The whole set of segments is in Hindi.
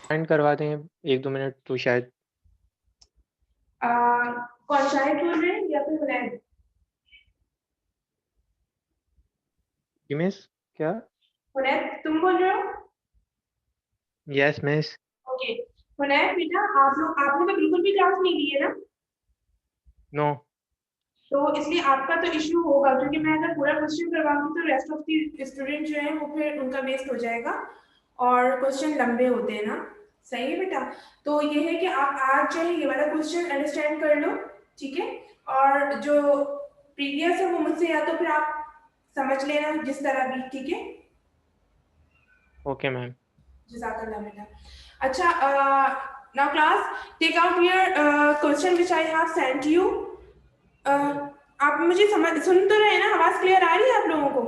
ज्वाइन करवा दें 1-2 मिनट तो शायद। कौन शाहिद बोल रहे हैं या फिर हुनैन? जी मिस, क्या? हुनैन तुम बोल रहे हो? Yes miss. ओके। हुनैन बेटा, आपने तो बिल्कुल भी क्लास नहीं ली है ना? नो। तो इसलिए आपका तो इश्यू होगा, क्योंकि मैं अगर पूरा क्वेश्चन करवाऊंगी तो रेस्ट ऑफ दी स्टूडेंट जो है वो फिर उनका वेस्ट हो जाएगा, और क्वेश्चन लंबे होते हैं ना। सही है बेटा। तो ये है कि आप आज जो है ये वाला क्वेश्चन अंडरस्टैंड कर लो, ठीक है? और जो प्रीवियस है वो मुझसे या तो फिर आप समझ लेना जिस तरह भी, ठीक है? Okay ma'am. जज़ाकल्लाह बेटा। अच्छा, now class, take out your question which I have sent you. आप मुझे समझ सुन तो रहे हैं ना? आवाज क्लियर आ रही है आप लोगों को?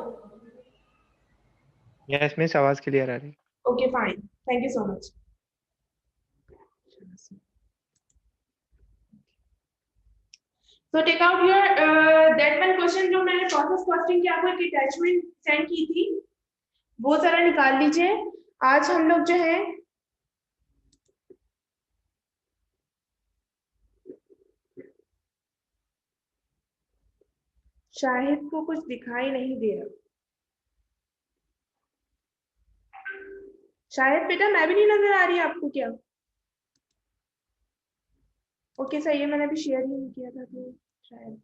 यस मिस, आवाज़ क्लियर आ रही है। Okay fine, thank you so much. So take out your that one question जो मैंने प्रोसेस कॉस्टिंग की आपको एक अटैचमेंट सेंड की थी, वो जरा निकाल लीजिए। आज हम लोग जो है शाहिद को कुछ दिखाई नहीं दे रहा। शायद बेटा मैं भी नहीं नजर आ रही है आपको क्या? ओके सही है, मैंने अभी शेयर ही नहीं किया था तो शायद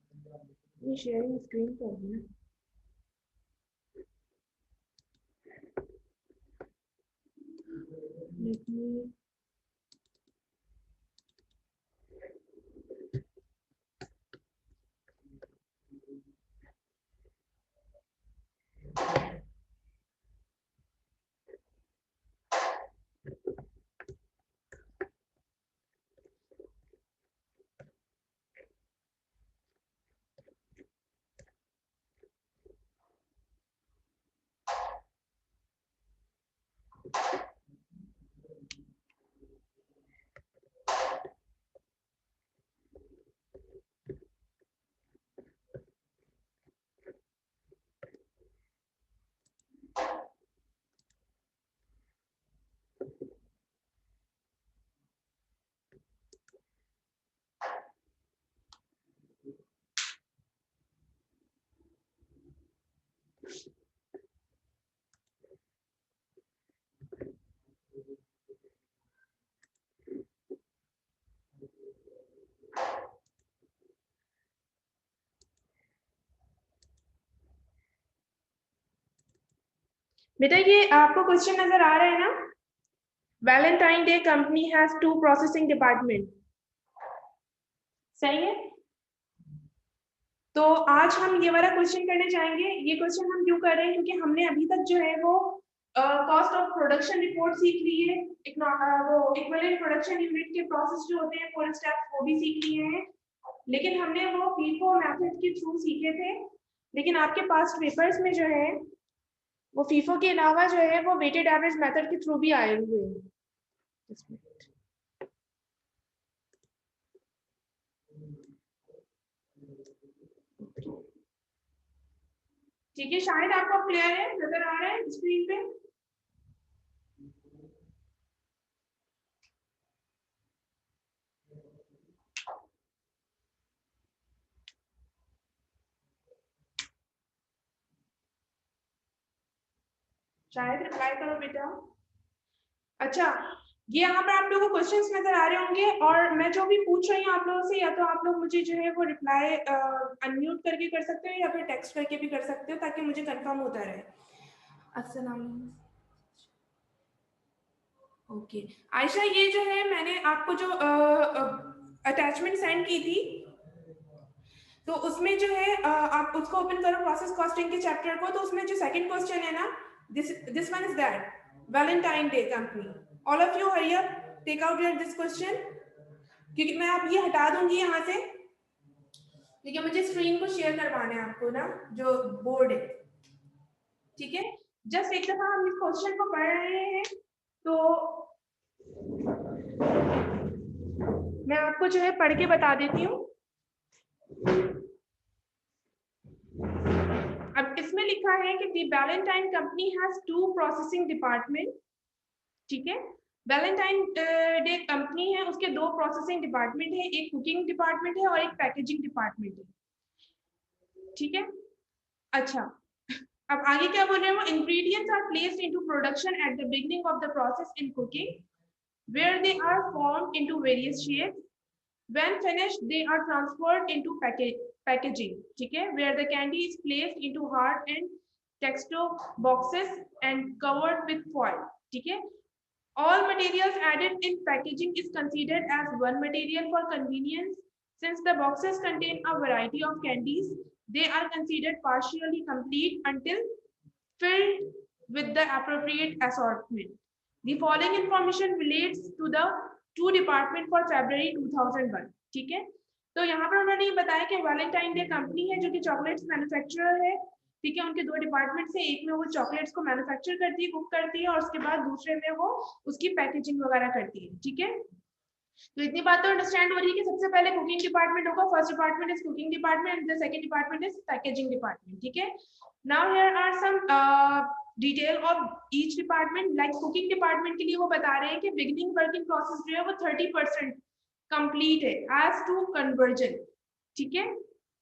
ये शेयरिंग स्क्रीन पर होगी ना। Let me बेटा ये आपको क्वेश्चन नजर आ रहा है ना? Valentine Day company has 2 processing department. सही है। तो आज हम ये वाला क्वेश्चन करने जाएंगे। ये क्वेश्चन हम क्यों कर रहे हैं? क्योंकि हमने अभी तक जो है वो कॉस्ट ऑफ प्रोडक्शन रिपोर्ट सीख ली है, वो इक्विवेलेंट प्रोडक्शन यूनिट के प्रोसेस जो होते हैं 4 स्टेप्स वो भी सीख लिए हैं, लेकिन हमने वो फीफो मेथड के थ्रू सीखे थे। लेकिन आपके पास पेपर्स में जो है वो फीफो के अलावा जो है वो वेटेड एवरेज मेथड के थ्रू भी आए हुए हैं। ठीक है, शायद आपको क्लियर है, नजर आ रहा है स्क्रीन पे? शायद रिप्लाई करो बेटा। अच्छा, ये यहाँ पर आप लोगों को क्वेश्चंस नजर आ रहे होंगे, और मैं जो भी पूछ रही हूँ आप लोगों से, या तो आप लोग मुझे जो है वो रिप्लाई अनम्यूट करके कर सकते हो या फिर टेक्स्ट करके भी कर सकते हो, ताकि मुझे कंफर्म होता रहे। अस्सलाम वालेकुम। ओके आयशा, ये जो है मैंने आपको जो अटैचमेंट सेंड की थी, तो उसमें जो है आप उसको ओपन करो, प्रोसेस कॉस्टिंग के चैप्टर को। तो उसमें जो सेकंड क्वेश्चन है ना, this one is that Valentine Day company. All of you hurry up, take out your this question, क्योंकि मैं आप ये हटा दूंगी यहाँ से, क्योंकि मुझे स्क्रीन को शेयर करवाना है आपको ना, जो बोर्ड है। ठीक है, जस्ट एक दफा हम इस क्वेश्चन को पढ़ रहे हैं, तो मैं आपको जो है पढ़ के बता देती हूँ। अब इसमें लिखा है कि the Valentine company has 2 processing department. ठीक है, वैलेंटाइन डे कंपनी है, उसके दो प्रोसेसिंग डिपार्टमेंट है, एक कुकिंग डिपार्टमेंट है और एक पैकेजिंग डिपार्टमेंट है, ठीक है। अच्छा, अब आगे क्या बोल रहे हैं वो, ingredients are placed into production at the beginning of the process in cooking where they are formed into various shapes, when finished they are transferred into packaging, ठीक है, where the candy is placed into hard and texture boxes and covered with foil, ठीक है। All materials added in packaging is considered as one material for convenience. Since the boxes contain a variety of candies, they are considered partially complete until filled with the appropriate assortment. The following information relates to the two department for February 2001. ठीक है, तो यहाँ पर उन्होंने ये बताया कि वैलेंटाइन डे कंपनी है जो कि चॉकलेट्स मैन्युफैक्चरर है, ठीक है। उनके दो डिपार्टमेंट से, एक में वो चॉकलेट्स को मैन्युफैक्चर करती है, कुक करती है, और उसके बाद दूसरे में वो उसकी पैकेजिंग वगैरह करती है, ठीक है। तो इतनी बात तो अंडरस्टैंड हो रही है कि सबसे पहले कुकिंग डिपार्टमेंट होगा, first department is cooking department and the second department is packaging department, ठीक है। Now here are some detail of each department. Like cooking department के लिए वो बता रहे हैं कि बिगिनिंग वर्किंग प्रोसेस जो है वो 30% कंप्लीट है एज टू कन्वर्जन, ठीक है।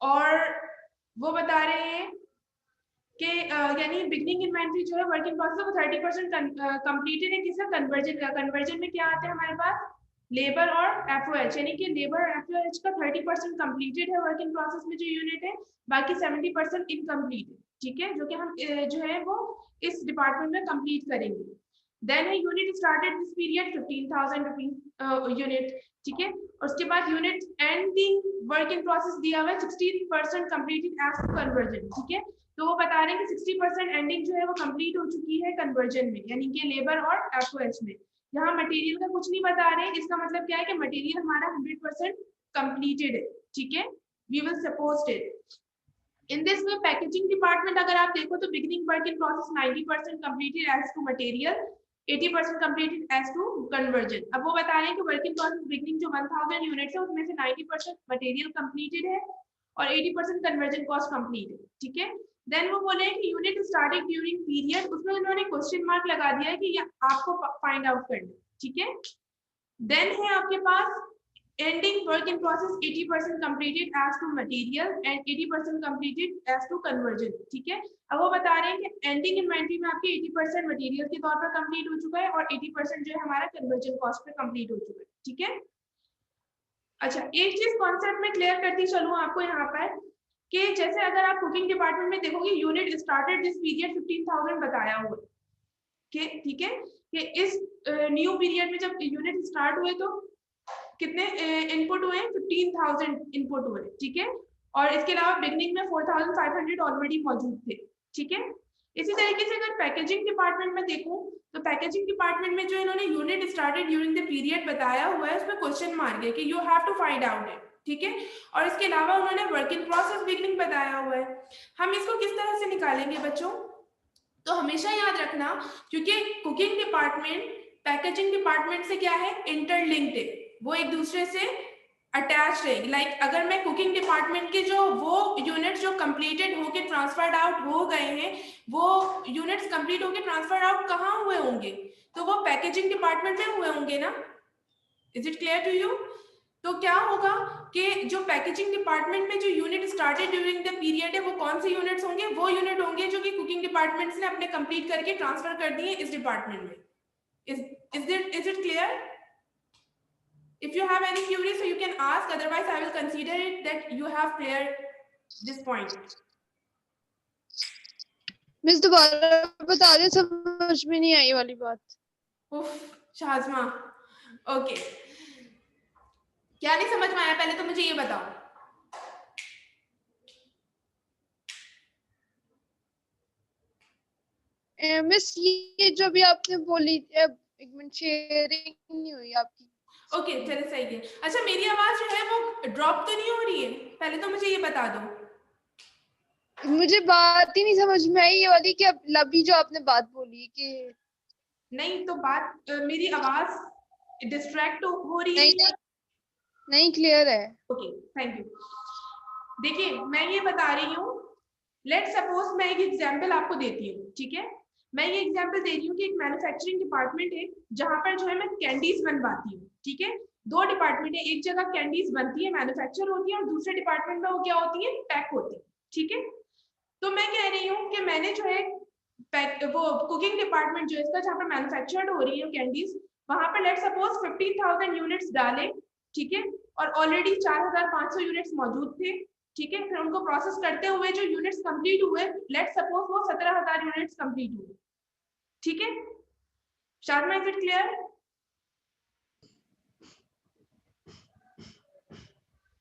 और वो बता रहे हैं कि यानी बिगनिंग इन्वेंट्री जो है वर्किंग प्रोसेस वो 30% कंप्लीटेड है, किसका, कन्वर्जन का। कन्वर्जन में क्या आता है हमारे पास, लेबर और एफओएच, यानी कि लेबर और एफओएच का 30% कंप्लीटेड है वर्किंग प्रोसेस में जो यूनिट है, बाकी 70% इनकम्प्लीट है, ठीक है, जो कि हम जो है वो इस डिपार्टमेंट में कंप्लीट करेंगे। देन है unit started this period 15,000 rupees unit, ठीक है। उसके बाद unit ending work in process दिया हुआ है 60% कंप्लीटेड एज टू कन्वर्जन, ठीक है। तो वो बता रहे हैं कि 60% एंडिंग जो है वो कंप्लीट हो चुकी है कन्वर्जन में, यानी कि लेबर और एफओएच में। यहाँ मटेरियल का कुछ नहीं बता रहे, इसका मतलब क्या है कि मटेरियल हमारा 100% कंप्लीटेड है, ठीक है। We will suppose it in this way. Packaging department अगर आप देखो तो beginning work in process 90% completed as to material, 80% completed as to conversion. अब वो बता रहे हैं कि वर्किंग प्रोसेस बिगिनिंग जो 1000 यूनिट्स है उसमें से 90% मटेरियल कंप्लीटेड है और 80% कन्वर्जन कॉस्ट कंप्लीट है, ठीक है। देन वो बोले कि यूनिट स्टार्टेड ड्यूरिंग पीरियड, उसमें उन्होंने क्वेश्चन मार्क लगा दिया है कि ये आपको फाइंड आउट करना, ठीक है। देन है आपके पास ending work in process 80% completed as to material and 80% completed as to conversion, ठीक है। अब वो बता रहे हैं कि एंडिंग इन्वेंटरी में आपके 80% मटेरियल के तौर पर कंप्लीट हो चुका है और 80% जो है हमारा कन्वर्जन कॉस्ट पे कंप्लीट हो चुका है, ठीक है। अच्छा, एक चीज कॉन्सेप्ट में क्लियर करती चलूं आपको यहाँ पर कि जैसे अगर आप कुकिंग डिपार्टमेंट में देखोगे यूनिट स्टार्टेड दिस पीरियड 15,000 बताया हुआ है, ठीक है, कि इस न्यू पीरियड में जब यूनिट स्टार्ट हुए तो कितने इनपुट हुए, 15,000 इनपुट हुए, ठीक है। और इसके अलावा बिगनिंग में 4,500 ऑलरेडी मौजूद थे, ठीक है। इसी तरीके से अगर पैकेजिंग डिपार्टमेंट में देखूं तो पैकेजिंग डिपार्टमेंट में जो इन्होंने unit started during the period बताया हुआ है उसमें क्वेश्चन मार्क है कि you have to find out it, ठीक है। और इसके अलावा उन्होंने वर्क इन प्रोसेस बिगनिंग बताया हुआ है। हम इसको किस तरह से निकालेंगे बच्चों, तो हमेशा याद रखना क्योंकि कुकिंग डिपार्टमेंट पैकेजिंग डिपार्टमेंट से क्या है, इंटरलिंक्ड है, वो एक दूसरे से अटैच रहेगी। लाइक अगर मैं कुकिंग डिपार्टमेंट के जो वो यूनिट जो कंप्लीटेड होके ट्रांसफर्ड आउट हो गए हैं, वो यूनिट्स कंप्लीट होके ट्रांसफर्ड आउट कहाँ हुए होंगे, तो वो पैकेजिंग डिपार्टमेंट में हुए होंगे ना। Is it clear to you? तो क्या होगा कि जो पैकेजिंग डिपार्टमेंट में जो unit started during the period है वो कौन से यूनिट्स होंगे, वो यूनिट होंगे जो कि कुकिंग डिपार्टमेंट ने अपने कंप्लीट करके ट्रांसफर कर दिए इस डिपार्टमेंट में। is it clear? If you have any queries so you can ask, otherwise I will consider it that you have cleared this point. Miss दोबारा बता दे, समझ में नहीं आई वाली बात। उफ शाज़मा, ओके, क्या नहीं समझ में आया पहले तो मुझे ये बताओ। मिस ये जो भी आपने बोली, एक मिनट, शेयरिंग नहीं हुई आपकी। ओके चलो सही है। अच्छा मेरी आवाज जो है वो ड्रॉप तो नहीं हो रही है, पहले तो मुझे ये बता दो। मुझे बात ही नहीं समझ में आई ये वाली कि अभी जो आपने बात बोली कि नहीं, तो बात मेरी आवाज डिस्ट्रैक्ट हो रही है? नहीं, नहीं क्लियर है। Okay thank you. देखिए मैं ये बता रही हूँ, लेट सपोज मैं एक एग्जांपल आपको देती हूँ, ठीक है। मैं ये एग्जांपल दे रही हूँ कि एक मैन्युफैक्चरिंग डिपार्टमेंट है जहां पर जो है मैं कैंडीज बनवाती हूँ, ठीक है। दो डिपार्टमेंट है, एक जगह कैंडीज बनती है, मैन्युफैक्चर होती है, और दूसरे डिपार्टमेंट में वो क्या होती है, पैक होती है, ठीक है। तो मैं कह रही हूँ कि मैंने जो है वो कुकिंग डिपार्टमेंट जो इसका जहाँ पर मैन्युफैक्चर्ड हो रही है कैंडीज, वहां पर लेट सपोज 15,000 यूनिट्स डाले, ठीक है, और ऑलरेडी 4,500 यूनिट्स मौजूद थे, ठीक है। फिर उनको प्रोसेस करते हुए जो यूनिट्स कंप्लीट हुए, लेट सपोज वो 17,000 यूनिट्स कंप्लीट हुए, ठीक है। Sharma, is it clear?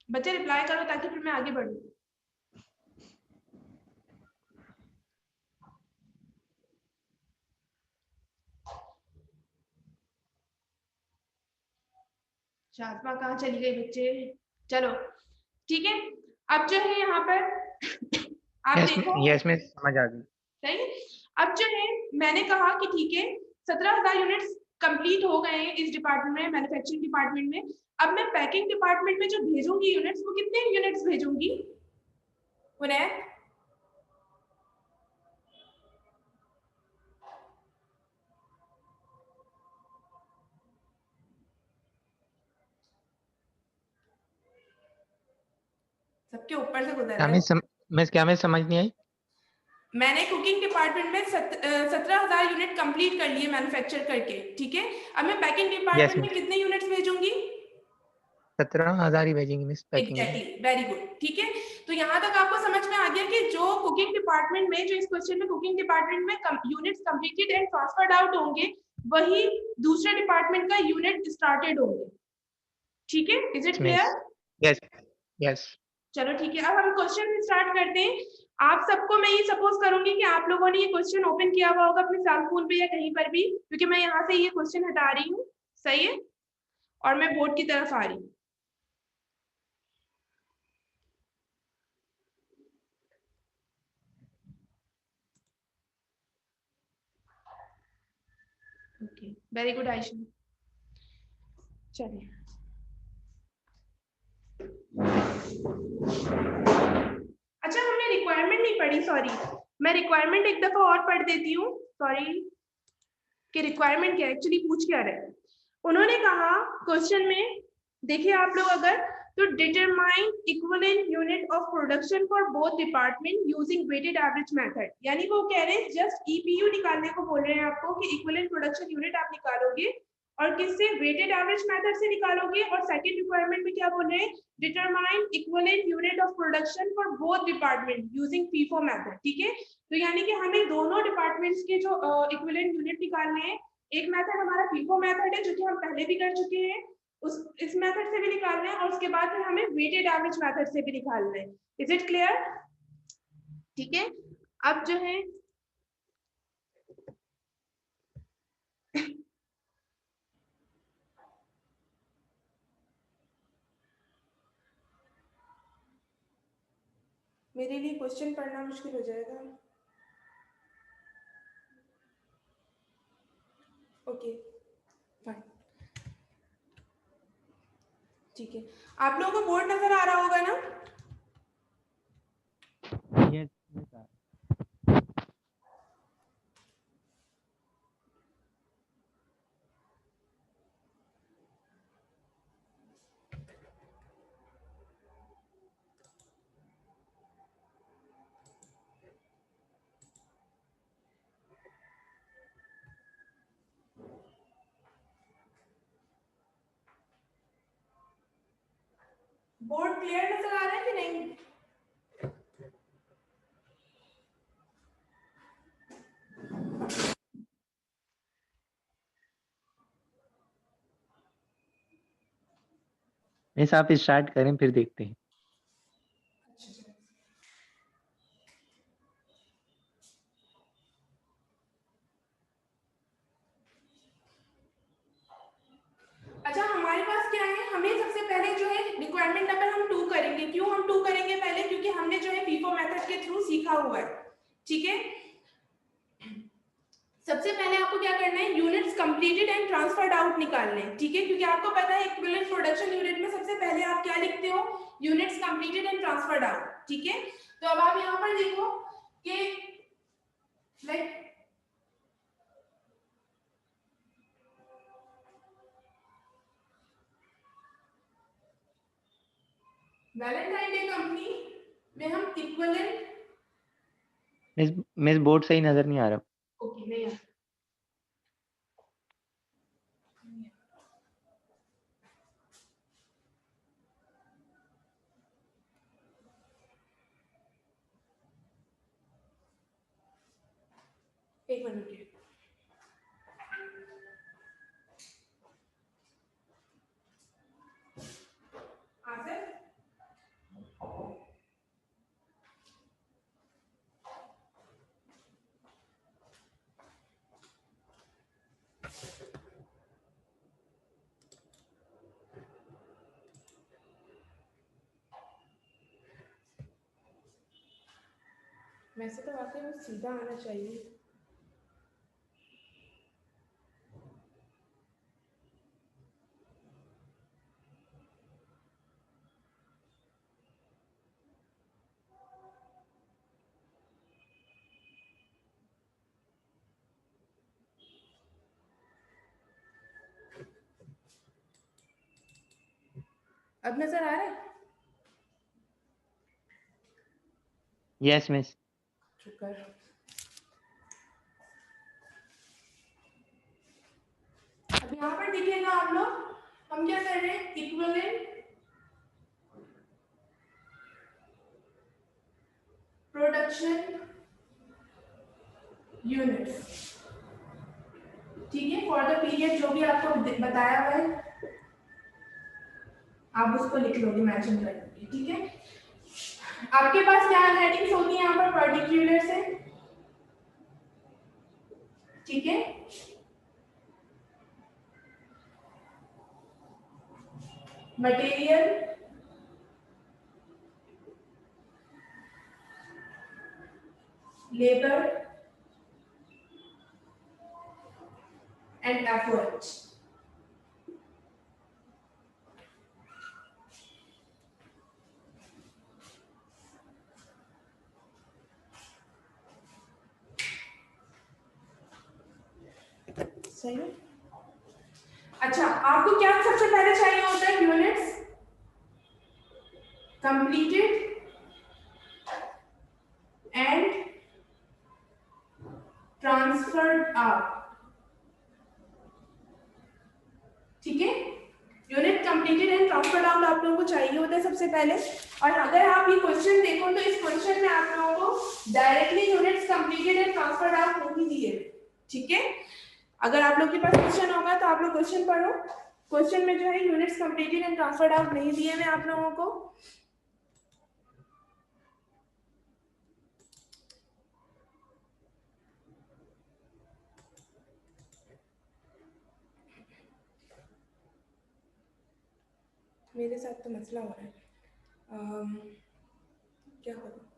बच्चे रिप्लाई करो ताकि फिर मैं आगे बढ़ूं। शार्मा कहाँ चली गई बच्चे? चलो ठीक है। अब जो है यहाँ पर आप देखो, यस मिस, समझ आ गई। सही है। अब जो है मैंने कहा कि ठीक है 17,000 यूनिट्स कंप्लीट हो गए हैं इस डिपार्टमेंट में, मैन्युफैक्चरिंग डिपार्टमेंट में। अब मैं पैकिंग डिपार्टमेंट में जो भेजूंगी यूनिट्स, वो कितने यूनिट्स भेजूंगी उन्हें? सबके ऊपर से गुजर क्या रहा है। मिस क्या मिस समझ नहीं आई? मैंने कुकिंग डिपार्टमेंट में 17,000 यूनिट कंप्लीट कर लिए मैन्युफैक्चर करके, ठीक है। अब मैं पैकिंग यस डिपार्टमेंट में मिस, कितने यूनिट्स भेजूंगी? 17,000 ही भेजेंगे मिस पैकिंग में। एग्जैक्टली, वेरी गुड, ठीक है। तो यहाँ तक आपको समझ में आ गया कि जो कुकिंग डिपार्टमेंट में, जो इस क्वेश्चन में कुकिंग डिपार्टमेंट में units completed and transferred out होंगे, वही दूसरे डिपार्टमेंट का यूनिट स्टार्टेड होंगे, ठीक है। Is it miss, clear? Yes yes. चलो ठीक है, अब हम क्वेश्चन स्टार्ट करते हैं। आप सबको मैं ये सपोज करूंगी कि आप लोगों ने ये क्वेश्चन ओपन किया हुआ होगा अपने सैम्पल पे या कहीं पर भी, क्योंकि मैं यहाँ से ये क्वेश्चन हटा रही हूँ, सही है, और मैं बोर्ड की तरफ आ रही हूँ। Okay, very good Ayesha. चलिए, अच्छा हमने रिक्वायरमेंट नहीं पढ़ी, सॉरी, मैं रिक्वायरमेंट एक दफा और पढ़ देती हूँ, सॉरी, कि रिक्वायरमेंट क्या एक्चुअली पूछ क्या रहे। उन्होंने कहा क्वेश्चन में, देखिए आप लोग अगर, तो determine equivalent unit of production for both department using weighted average method. यानी वो कह रहे हैं जस्ट ईपीयू निकालने को बोल रहे हैं आपको कि इक्विवेलेंट प्रोडक्शन यूनिट आप निकालोगे, और किससे? वेटेड एवरेज मेथड से निकालोगे। और सेकंड रिक्वायरमेंट में क्या बोल रहे हैं? Determine equivalent unit of production for both department using FIFO method, ठीक है। तो यानी कि हमें दोनों डिपार्टमेंट्स के जो इक्विवेलेंट यूनिट निकालने हैं, एक मेथड हमारा फीफो मेथड है जो कि हम पहले भी कर चुके हैं, इस मेथड से भी निकालना है, और उसके बाद फिर हमें वेटेड एवरेज मेथड से भी निकालना है। Is it clear? ठीक है। अब जो है मेरे लिए क्वेश्चन पढ़ना मुश्किल हो जाएगा। ओके फाइन, ठीक है। आप लोगों को बोर्ड नजर आ रहा होगा ना? यस बोर्ड क्लियर नजर आ रहा है कि नहीं? मिस, आप स्टार्ट करें फिर देखते हैं। अच्छा, हमारे पास क्या है, हमें सबसे पहले जो है रिक्वायरमेंट नंबर हम 2 करेंगे। क्यों हम 2 करेंगे पहले? क्योंकि हमने जो है फीफो मेथड के थ्रू सीखा हुआ है, ठीक है। सबसे पहले आपको क्या करना है, units completed and transferred out निकालने हैं, ठीक है। क्योंकि आपको पता है इक्विवेलेंट प्रोडक्शन यूनिट में सबसे पहले आप क्या लिखते हो? Units completed and transferred out, ठीक है। तो अब आप यहाँ पर देखो कि लाइक वैलेंटाइन डे कंपनी में हम इक्विवेलेंट मिस बोर्ड सही नजर नहीं आ रहा। ओके नहीं है। एक मिनट रुकिए। हाँ सर वैसे तो वाकई में सीधा आना चाहिए। अब नजर आ रहा है? Yes miss. शुक्र। अब यहाँ पर देखिएगा आप लोग, हम क्या कर रहे हैं, इक्विवेलेंट प्रोडक्शन यूनिट्स, ठीक है, फॉर द पीरियड जो भी आपको बताया हुआ है आप उसको लिख लोगे मैचिंग करके, ठीक है। आपके पास क्या हेडिंग्स होती है यहाँ पर, पर्टिकुलर से, ठीक है। मटेरियल, लेबर एंड एफर्ट, सही है। अच्छा, आपको क्या सबसे पहले चाहिए होता है, units completed and transferred out, ठीक है। Unit completed and transferred out आप लोगों को चाहिए होता है सबसे पहले। और अगर आप ये क्वेश्चन देखो तो इस क्वेश्चन में आप लोगों को directly units completed and transferred out नहीं दिए, ठीक है। अगर आप लोग के पास क्वेश्चन होगा तो आप लोग क्वेश्चन पढ़ो, क्वेश्चन में जो है units completed and transferred out नहीं दिए मैं आप लोगों को। मेरे साथ तो मसला हो रहा है, क्या करूं।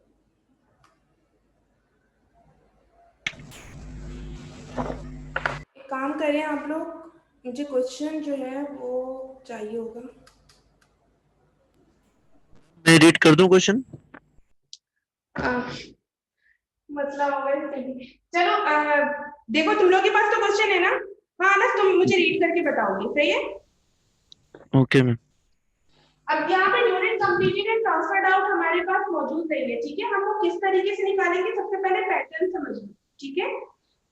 एक काम करें आप लोग, मुझे क्वेश्चन जो है वो चाहिए होगा। मैं रीड कर दूं क्वेश्चन? मसला हो गया कहीं। चलो देखो तुम लोग के पास तो क्वेश्चन है ना? हाँ ना, तुम मुझे रीड करके बताओगे, सही है। Okay ma'am. अब यहाँ पे unit completed and transferred out हमारे पास मौजूद नहीं है, ठीक है। हम वो किस तरीके से निकालेंगे, सबसे पहले पैटर्न समझिए, ठीक है।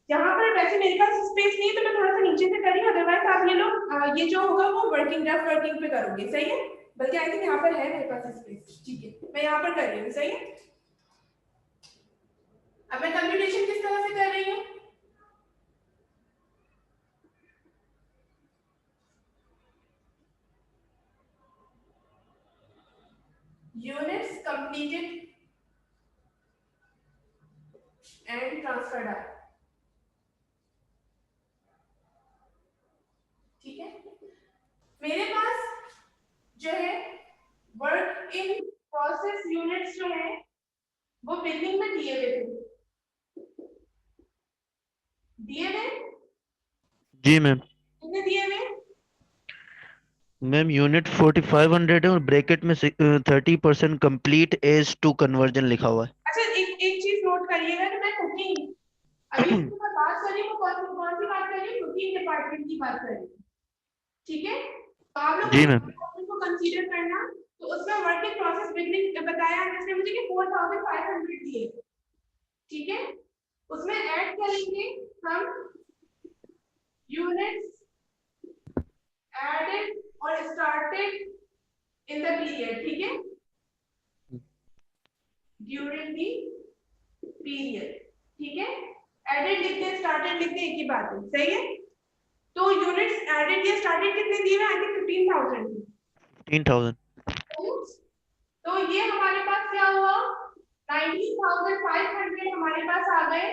यहाँ पर वैसे मेरे पास स्पेस नहीं है तो मैं थोड़ा सा नीचे से करी, अदरवाइज आप ये लोग ये जो होगा वो वर्किंग रफ वर्किंग पे करोगे, सही है। बल्कि आई थिंक यहाँ पर है मेरे पास स्पेस, ठीक है, मैं यहाँ पर कर रही हूँ, सही है। अब मैं कंप्यूटेशन किस तरह से कर रही हूँ, units completed and transferred out, ठीक है। मेरे पास जो है वर्क इन प्रोसेस यूनिट्स जो है वो बिल्डिंग में दिए हुए थे, दिए हुए, जी मैम। कितने दिए हुए? मैम यूनिट 4500 है और ब्रैकेट में 30% कंप्लीट एज टू कन्वर्जन लिखा हुआ है। अच्छा, एक चीज नोट करिएगा कि मैं कुकिंग अभी जो मैं बात कर रही हूँ कौन सी बात कर रही हूँ, कुकिंग डिपार्टमेंट की बात कर रही हूँ, ठीक है। तो आप लोग जी मैम। को कंसीडर करना तो उसमें वर्क इन प्रोसेस बिगनिंग बताया जिसने मुझे कि 4500 दिए, ठीक है। उसमें ऐड करेंगे हम यूनिट्स एडेड और स्टार्टेड इन द पीरियड, ठीक है, ड्यूरिंग दी पीरियड, ठीक है। एडेड लिखते स्टार्टेड लिखते एक ही बात है, सही है। तो यूनिट्स एडेड या स्टार्टेड कितने दिए हैं? I think 15000। 15,000। तो ये हमारे पास क्या हुआ, 19500 हमारे पास आ गए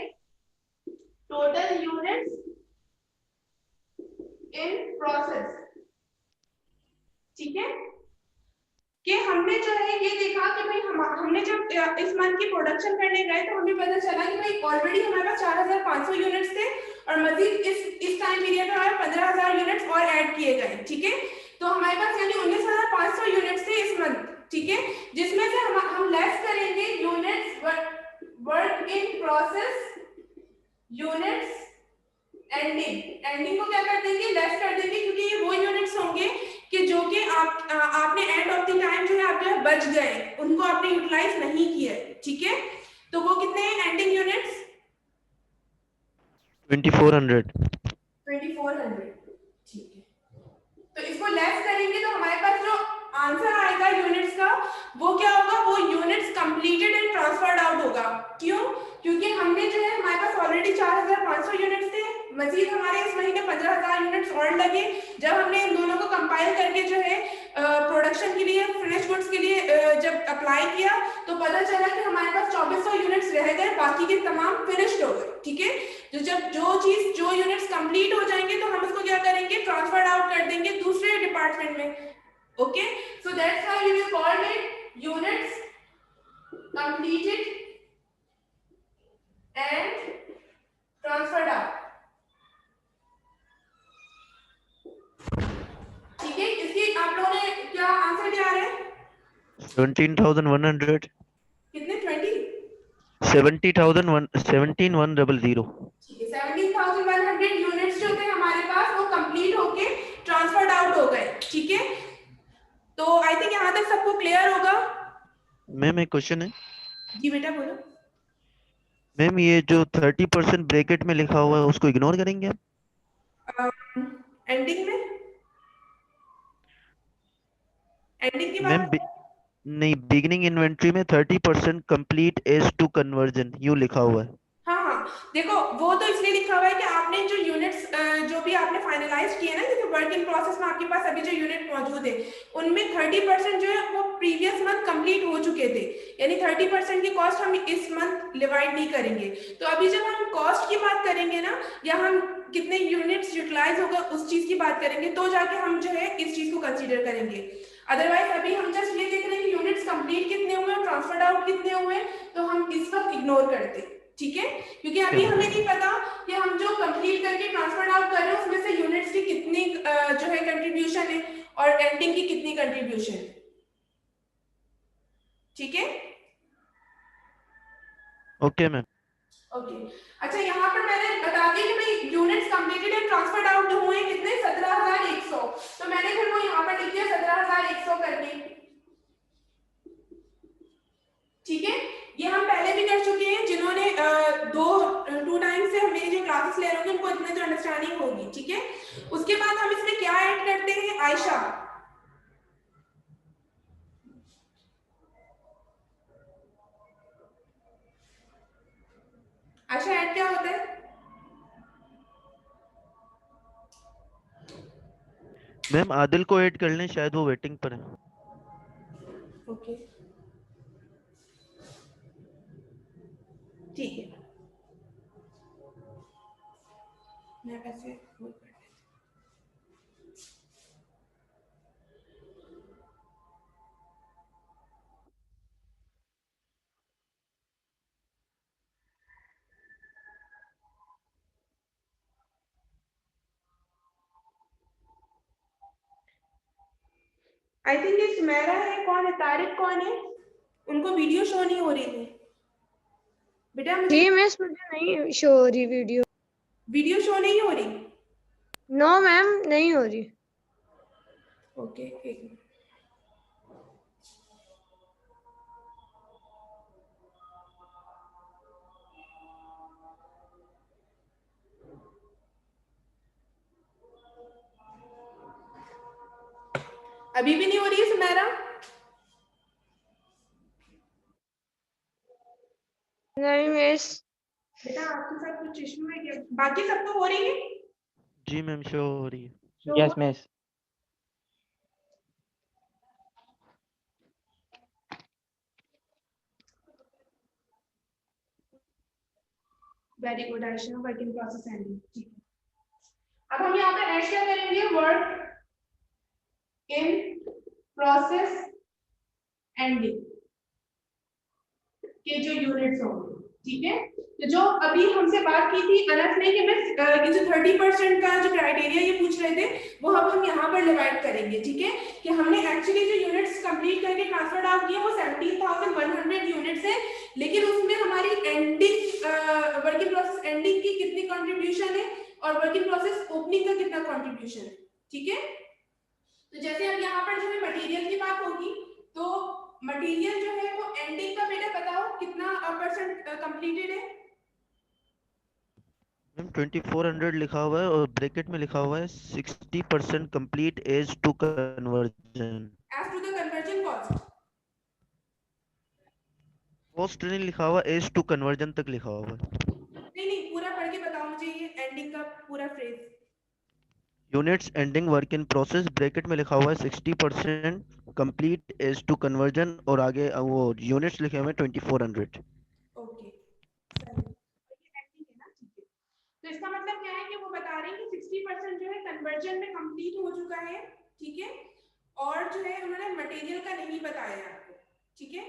टोटल यूनिट्स इन प्रोसेस, ठीक है। कि हमने जो है ये देखा कि भाई हमने जब इस मंथ की प्रोडक्शन करने गए तो हमें पता चला कि भाई ऑलरेडी हमारे पास 4500 यूनिट्स थे और मजीद इस टाइम पीरियड में हमारे 15000 यूनिट्स और ऐड किए गए, ठीक है। तो हमारे पास यानी 19500 यूनिट्स थे इस मंथ, ठीक है, जिसमें से हम लेस करेंगे units work in process, units ending को क्या कर देंगे, लेस कर देंगे, क्योंकि ये वो यूनिट्स होंगे कि जो कि आपने एंड ऑफ द टाइम जो है आप जो है बच गए, उनको आपने यूटिलाइज नहीं किया, ठीक है। तो वो कितने हैं एंडिंग यूनिट्स? 2400। 2400, ठीक है। तो इसको लेस करेंगे तो हमारे पास जो आंसर आएगा यूनिट्स का वो क्या होगा, वो units completed and transferred out होगा। क्यों? क्योंकि हमने जो है हमारे पास ऑलरेडी 4500 यूनिट्स थे, मजीद हमारे इस महीने 15000 यूनिट्स और लगे। जब हमने इन दोनों को कंपाइल करके जो है प्रोडक्शन के लिए, फिनिश गुड्स के लिए जब अप्लाई किया तो पता चला कि हमारे पास 2400 यूनिट्स रह गए, बाकी के तमाम फिनिश्ड हो गए, ठीक है। तो जब जो यूनिट्स कंप्लीट हो जाएंगे तो हम उसको क्या करेंगे, ट्रांसफर आउट कर देंगे दूसरे डिपार्टमेंट में, okay. So that's how we will call it units completed and transferred out, ठीक है। इसकी आप लोगों ने क्या आंसर क्या आ रहा है? 17,100। कितने? 20? 17,100। ठीक है, 17,100 यूनिट्स जो थे हमारे पास वो कंप्लीट होके ट्रांसफर्ड आउट हो गए, ठीक है। तो आई थिंक यहाँ तक सबको क्लियर होगा। मैम एक क्वेश्चन है। जी बेटा बोलो। मैम ये जो 30% ब्रैकेट में लिखा हुआ है उसको इग्नोर करेंगे आप? एंडिंग में, एंडिंग की मैम बात, नहीं, बिगिनिंग इन्वेंट्री में 30% कंप्लीट एज टू कन्वर्जन यूं लिखा हुआ है। हाँ हाँ, देखो वो तो इसलिए लिखा हुआ है कि आपने जो यूनिट्स जो भी आपने फाइनलाइज किए ना, जैसे वर्क इन प्रोसेस में आपके पास अभी जो यूनिट मौजूद है उनमें 30% जो है वो प्रीवियस मंथ कंप्लीट हो चुके थे, यानी 30% की कॉस्ट हम इस मंथ डिवाइड नहीं करेंगे। तो अभी जब हम कॉस्ट की बात करेंगे ना, या हम कितने यूनिट्स यूटिलाइज होगा उस चीज की बात करेंगे, तो जाके हम जो है इस चीज को कंसिडर करेंगे। अदरवाइज अभी हम जस्ट ये देख रहे हैं कि यूनिट्स कंप्लीट कितने हुए और ट्रांसफर्ड आउट कितने हुए, तो हम इस वक्त इग्नोर करते, ठीक है। क्योंकि अभी हमें नहीं पता कि हम जो कंप्लीट करके ट्रांसफर आउट कर रहे हैं उसमें से यूनिट्स की कितनी जो है कंट्रीब्यूशन है और एंडिंग की कितनी कंट्रीब्यूशन है, ठीक है। Okay ma'am. ओके, अच्छा यहाँ पर मैंने बता दिया कि भाई units completed and transferred out हुए कितने, 17,100। तो मैंने फिर वो यहाँ पर लिख दिया 17,100 करके, ठीक है। ये हम पहले भी कर चुके हैं, जिन्होंने टू टाइम्स से मेरी जो क्लासेस ले रहे होंगे उनको इतने तो अंडरस्टैंडिंग होगी, ठीक है। उसके बाद हम इसमें क्या ऐड करते हैं, आयशा? आयशा ऐड क्या होता है? मैम आदिल को ऐड कर लें, शायद वो वेटिंग पर है। ओके, ठीक है, मैं वैसे वो कर लेती हूँ। आई थिंक ये सुमेरा है, कौन है, तारिक कौन है, उनको वीडियो शो नहीं हो रही थी बेटा, मुझे जी मिस, मुझे नहीं शो हो रही वीडियो। वीडियो शो नहीं हो रही। नो मैम, नहीं हो रही। ओके, एक मिनट, अभी भी नहीं हो रही है सुमेरा? नहीं मिस। बेटा आपके साथ कुछ इशू है क्या? बाकी सबको हो रही है? जी मैम, शो हो रही है। तो yes miss. Very good Ayesha, work in process ending. ठीक है, अब हम यहाँ पे ऐड क्या करेंगे? वर्क इन प्रोसेस एंडिंग के जो यूनिट्स होंगे, ठीक है। तो जो अभी हमसे बात की थी अनस ने कि बस ये जो 30% का जो क्राइटेरिया ये पूछ रहे थे वो अब हम यहाँ पर डिवाइड करेंगे, ठीक है। कि हमने एक्चुअली जो यूनिट्स कंप्लीट करके ट्रांसफर आउट किए वो 17,100 यूनिट्स है, लेकिन उसमें हमारी ending work in process ending की कितनी कंट्रीब्यूशन है और वर्क इन प्रोसेस ओपनिंग का कितना कंट्रीब्यूशन है, ठीक है। तो जैसे अब यहाँ पर जो है मटेरियल की बात होगी, तो मटेरियल जो है वो एंडिंग का बेटा बताओ कितना परसेंट कंप्लीटेड है? मैम 2400 लिखा हुआ है और ब्रैकेट में लिखा हुआ है 60% complete as to conversion. As to the conversion cost. Post नहीं लिखा हुआ, एज टू कन्वर्जन तक लिखा हुआ है। नहीं पूरा पढ़ के बताओ मुझे ये एंडिंग का पूरा phrase. Units ending work in process, bracket में लिखा हुआ है 60% कंप्लीट एज टू कन्वर्जन और आगे वो यूनिट्स लिखे हुए हैं 2400। ओके सही, ये एंडिंग है ना, ठीक है। तो इसका मतलब क्या है कि वो बता रहे हैं कि 60% जो है कन्वर्जन में कंप्लीट हो चुका है, ठीक है। और जो है उन्होंने मटेरियल का नहीं बताया आपको, ठीक है।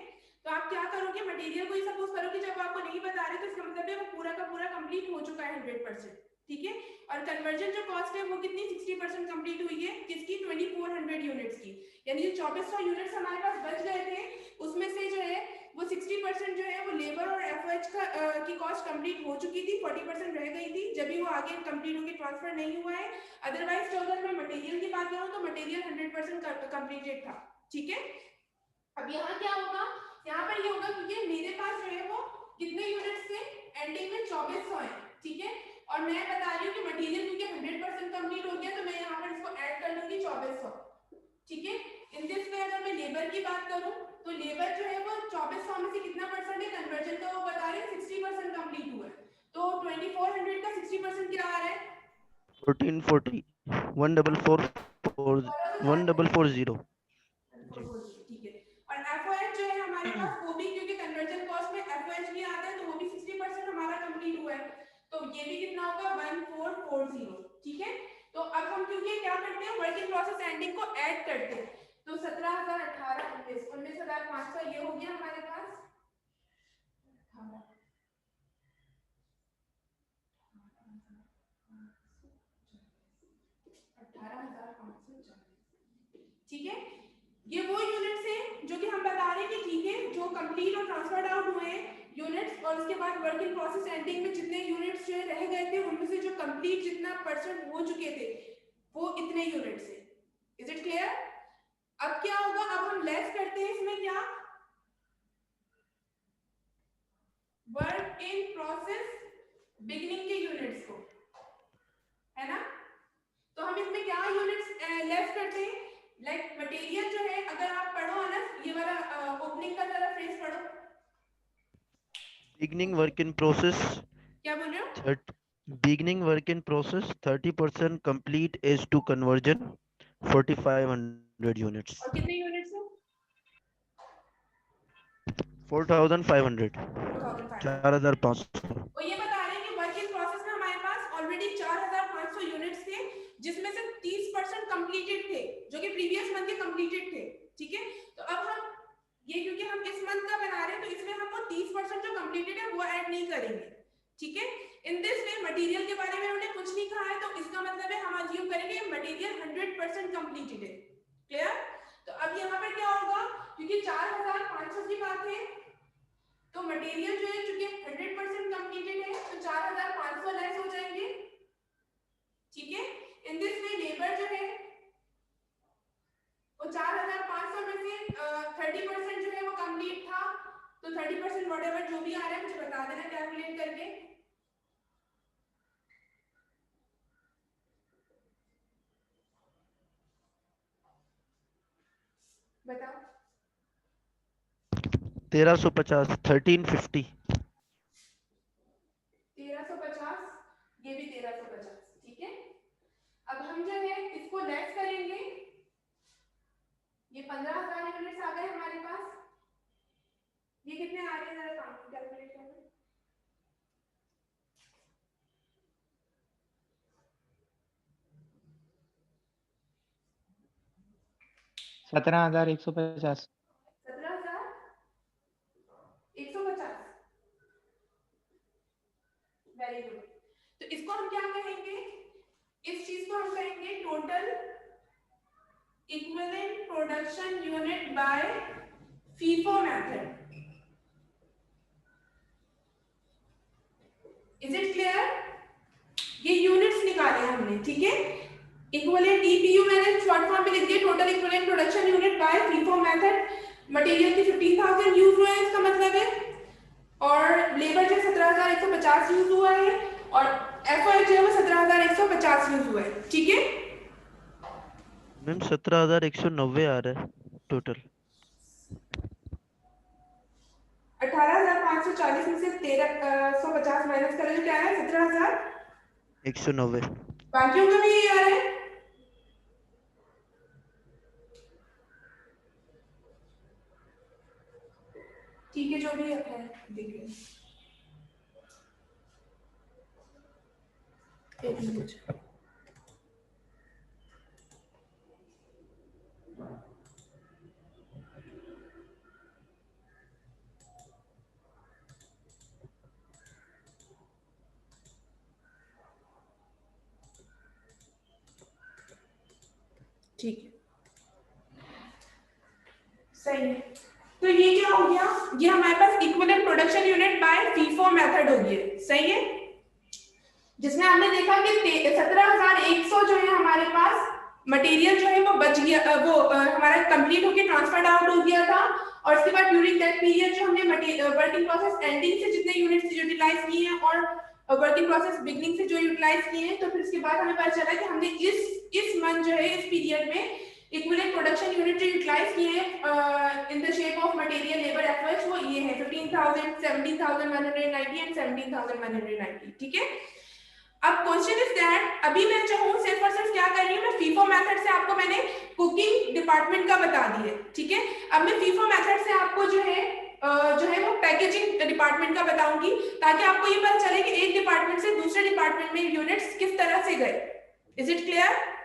तो आप क्या करोगे, मटेरियल को ही सपोज करो कि जब आपको नहीं बता रहे तो इसका मतलब है वो पूरा का पूरा कंप्लीट हो चुका है 100%, ठीक है। और कन्वर्जन जो कॉस्ट है वो कितनी 60% कंप्लीट हुई है किसकी? 2400 यूनिट्स की। यानी जो 2400 यूनिट्स हमारे पास बच गए थे उसमें से जो है वो 60% जो है वो लेबर और एफएच का की कॉस्ट कंप्लीट हो चुकी थी, 40% रह गई थी जब भी वो आगे कंप्लीट होके ट्रांसफर नहीं हुआ है। अदरवाइज तो अगर मैं मटेरियल की बात करूं तो मटेरियल 100% कंप्लीटेड था, ठीक है। अब यहाँ क्या होगा, यहाँ पर ये होगा क्योंकि मेरे पास जो है वो कितने यूनिट्स थे एंडिंग में 2400 है, ठीक है। और मैं बता रही हूँ कि मटेरियल क्योंकि 100% कंप्लीट हो गया तो मैं यहाँ पर इसको ऐड कर लूंगी 2400, ठीक है। इन दिस वे अगर मैं लेबर की बात करूं तो लेबर जो है वो 2400 में से कितना परसेंट है कन्वर्जन का, वो बता रहे हैं 60% कंप्लीट हुआ है। तो 2400 का 60% क्या आ रहा है? 1440 1440 1440। जी ठीक है। और एफओएच जो है हमारे पास वो भी क्योंकि कन्वर्जन कॉस्ट में एफओएच भी आता है तो वो भी 60% हमारा कंप्लीट हुआ है, तो ये भी कितना होगा 1440, ठीक है। तो अब हम क्योंकि क्या करते हैं वर्क इन प्रोसेस एंडिंग को ऐड करते हैं, तो 17,000 18 19 19,500 ये हो गया हमारे पास 18,540, ठीक है। ये वो यूनिट्स हैं जो कि हम बता रहे हैं कि ठीक है जो कंप्लीट और ट्रांसफर्ड आउट हुए हैं यूनिट्स, और उसके बाद वर्क इन प्रोसेस एंडिंग में जितने यूनिट्स जो रह गए थे उनमें से जो कंप्लीट जितना परसेंट हो चुके थे वो इतने यूनिट्स हैं। Is it clear? अब क्या होगा, अब हम लेस करते हैं इसमें क्या, वर्क इन प्रोसेस बिगिनिंग के यूनिट्स को, है ना। तो हम इसमें क्या यूनिट्स लेस करते हैं, लाइक मटेरियल जो है अगर आप पढ़ो ना ये वाला ओपनिंग का जरा फ्रेज पढ़ो। बिगनिंग वर्क इन प्रोसेस क्या बोल रहे हो? beginning work in process 30% complete is to conversion 4500 units और कितने यूनिट्स हैं? 4500 4500। 4500। और ये बता रहे हैं कि वर्क इन प्रोसेस में हमारे पास ऑलरेडी 4500 यूनिट्स थे जिसमें से 30% कंप्लीटेड थे जो कि प्रीवियस मंथ के कंप्लीटेड थे, ठीक है। तो अब हम ये क्योंकि हम इस मंथ का बना रहे हैं तो इसमें हम वो 30% जो कंप्लीटेड है वो ऐड नहीं करेंगे, ठीक है। इन दिस वे मटेरियल के बारे में उन्होंने कुछ नहीं कहा है तो इसका मतलब है हम अज्यूम करेंगे मटेरियल 100% कंप्लीटेड है। क्लियर? तो अब यहाँ पर क्या होगा, क्योंकि 4500 की बात है तो मटेरियल जो है चूंकि 100% कंप्लीटेड है तो 4500 लेस हो जाएंगे, ठीक है। इन दिस वे लेबर जो है वो 4500 में से 30% जो है वो कंप्लीट था, तो 30% व्हाटएवर जो भी आ रहा है मुझे बता देना कैलकुलेट करके। बताओ 1350 1350 1350, ये भी 1350, ठीक है। अब हम जो है इसको लेस करेंगे, ये 15,000 यूनिट्स आ गए हमारे पास। ये कितने आ रहे हैं जरा काउंट कैलकुलेट करें। 17,150। 17,150, वेरी गुड। तो इसको हम क्या कहेंगे, इस चीज को हम कहेंगे total equivalent production unit by FIFO method. Is it clear? ये यूनिट्स निकाले हमने, ठीक है। इक्विवेलेंट ईपीयू मैंने शॉर्ट फॉर्म में लिख दिया, total equivalent production unit by FIFO method. Material की 15,000 यूज हुआ है इसका मतलब है, और लेबर जो 17,150 यूज हुआ है, और एफओएच जो है वो 17,150 यूज हुआ है, ठीक है। मैम 17,190 आ रहा है टोटल। 18,540 में से 1350 माइनस करें तो क्या है 190। बाकियों का भी यही आ रहा है। ठीक है, जो भी है देख लें। एक मिनट, ठीक है, सही है। तो ये क्या हो गया, ये हमारे पास equivalent production unit by FIFO method हो गया, सही है। जिसमें हमने देखा कि 17,100 जो है हमारे पास मटेरियल जो है वो बच गया, वो हमारा कंप्लीट होके ट्रांसफर्ड आउट हो गया था। और उसके बाद ड्यूरिंग दैट पीरियड जो हमने वर्किंग प्रोसेस एंडिंग से जितने यूनिट्स यूटिलाइज किए हैं और वर्किंग प्रोसेस बिगनिंग से जो यूटिलाइज किए हैं, तो फिर उसके बाद हमें पता चला कि हमने इस मंथ जो है इस पीरियड में इक्विवेलेंट प्रोडक्शन यूनिट जो यूटिलाइज किए हैं in the shape of material labour FOH, वो ये है 15,000, 17,190 एंड 17,190, ठीक है। अब क्वेश्चन इज दैट अभी मैं चाहूँ सिर्फ और सिर्फ क्या कर रही हूँ, मैं फीफो मेथड से आपको मैंने कुकिंग डिपार्टमेंट का बता दिया, ठीक है। अब मैं फीफो मेथड से आपको जो है वो पैकेजिंग डिपार्टमेंट का बताऊंगी, ताकि आपको ये पता चले कि एक डिपार्टमेंट से दूसरे डिपार्टमेंट में यूनिट्स किस तरह से गए। Is it clear?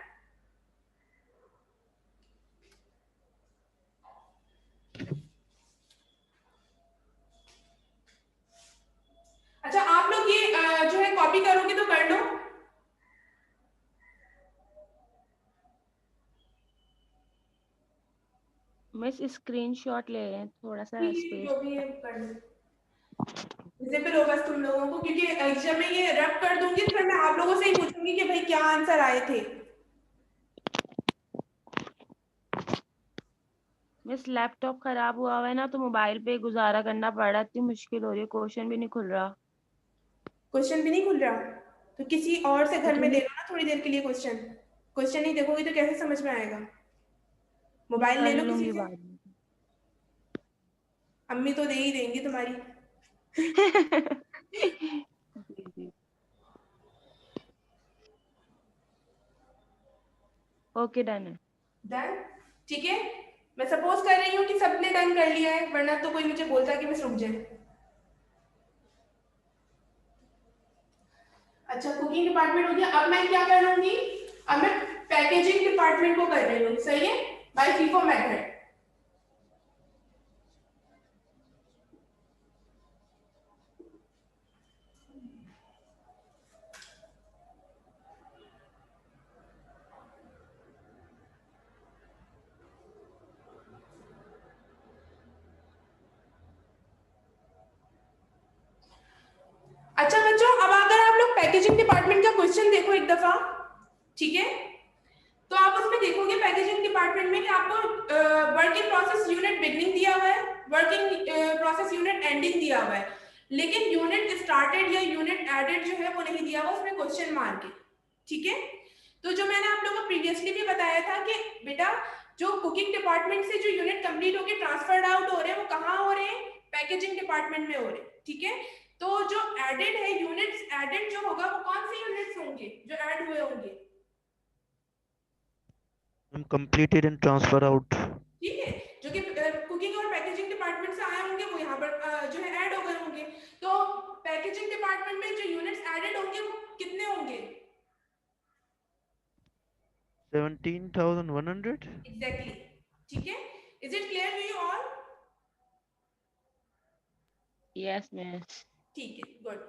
अच्छा, आप लोग ये जो है कॉपी करोगे तो कर लो। मिस स्क्रीनशॉट ले रहे हैं, थोड़ा सा स्पेस। जो भी है कर लो, विजिबल होगा तुम लोगों को, क्योंकि जब मैं ये रब कर दूंगी तो फिर मैं आप लोगों से ही पूछूंगी कि भाई क्या आंसर आए थे। मिस लैपटॉप खराब हुआ है ना, तो मोबाइल पे गुजारा करना पड़ रहा है, इतनी मुश्किल हो रही है, क्वेश्चन भी नहीं खुल रहा। क्वेश्चन भी नहीं खुल रहा, तो किसी और से घर में ले इतनी लो ना थोड़ी देर के लिए। क्वेश्चन नहीं देखोगे तो कैसे समझ में आएगा? मोबाइल ले कर लो किसी लूंगी से, बाद में। अम्मी तो दे ही देंगी तुम्हारी। जी जी, ओके डन है। डन, ठीक है। मैं सपोज कर रही हूँ कि सबने डन कर लिया है, वरना तो कोई मुझे बोलता कि मैं रुक जाए। अच्छा, कुकिंग डिपार्टमेंट हो गया। अब मैं क्या कर लूंगी, अब मैं पैकेजिंग डिपार्टमेंट को कर रही हूँ, सही है, बाय फीफो मेथड। अच्छा बच्चों, अब अगर आप लोग पैकेजिंग डिपार्टमेंट का क्वेश्चन देखो एक दफा, ठीक है, तो आप उसमें देखोगे पैकेजिंग डिपार्टमेंट में कि आपको वर्किंग प्रोसेस यूनिट बिगनिंग दिया हुआ है, वर्किंग प्रोसेस यूनिट एंडिंग दिया हुआ है, लेकिन यूनिट स्टार्टेड या यूनिट एडेड जो है वो नहीं दिया हुआ, उसमें क्वेश्चन मार्क है, ठीक है। तो जो मैंने आप लोगों को प्रीवियसली भी बताया था कि बेटा जो कुकिंग डिपार्टमेंट से जो यूनिट कंप्लीट होके ट्रांसफर्ड आउट हो रहे हैं वो कहाँ हो रहे हैं, पैकेजिंग डिपार्टमेंट में हो रहे हैं, ठीक है। तो जो एडेड है, यूनिट्स एडेड जो होगा वो कौन से यूनिट्स होंगे जो ऐड हुए होंगे, completed and transfer out. ठीक है, जो कि कुकिंग और पैकेजिंग डिपार्टमेंट से आए होंगे वो यहाँ पर जो है ऐड हो गए होंगे। तो पैकेजिंग डिपार्टमेंट में जो यूनिट्स एडेड होंगे वो कितने होंगे, 17,100. एग्जैक्टली, ठीक है। Is it clear to you all? Yes miss. ठीक है, गुड।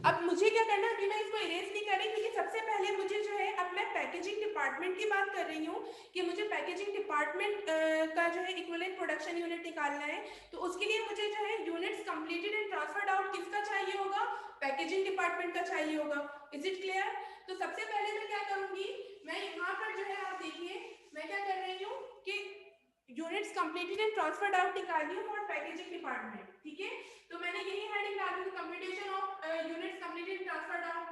अब मुझे क्या करना है, अभी मैं इसको इरेज नहीं कर रही क्योंकि सबसे पहले मुझे जो है, अब मैं पैकेजिंग डिपार्टमेंट की बात कर रही हूँ कि मुझे पैकेजिंग डिपार्टमेंट का जो है इक्विवेलेंट प्रोडक्शन यूनिट निकालना है। तो उसके लिए मुझे जो है units completed and transferred out किसका चाहिए होगा, पैकेजिंग डिपार्टमेंट का चाहिए होगा। Is it clear? तो सबसे पहले मैं क्या करूंगी, मैं यहाँ पर जो है आप देखिए मैं क्या कर रही हूँ कि units completed and transferred out निकाल रही हूँ फॉर पैकेजिंग डिपार्टमेंट, ठीक है। तो मैंने यही हेडिंग डाली थी, completion of units completed transferred out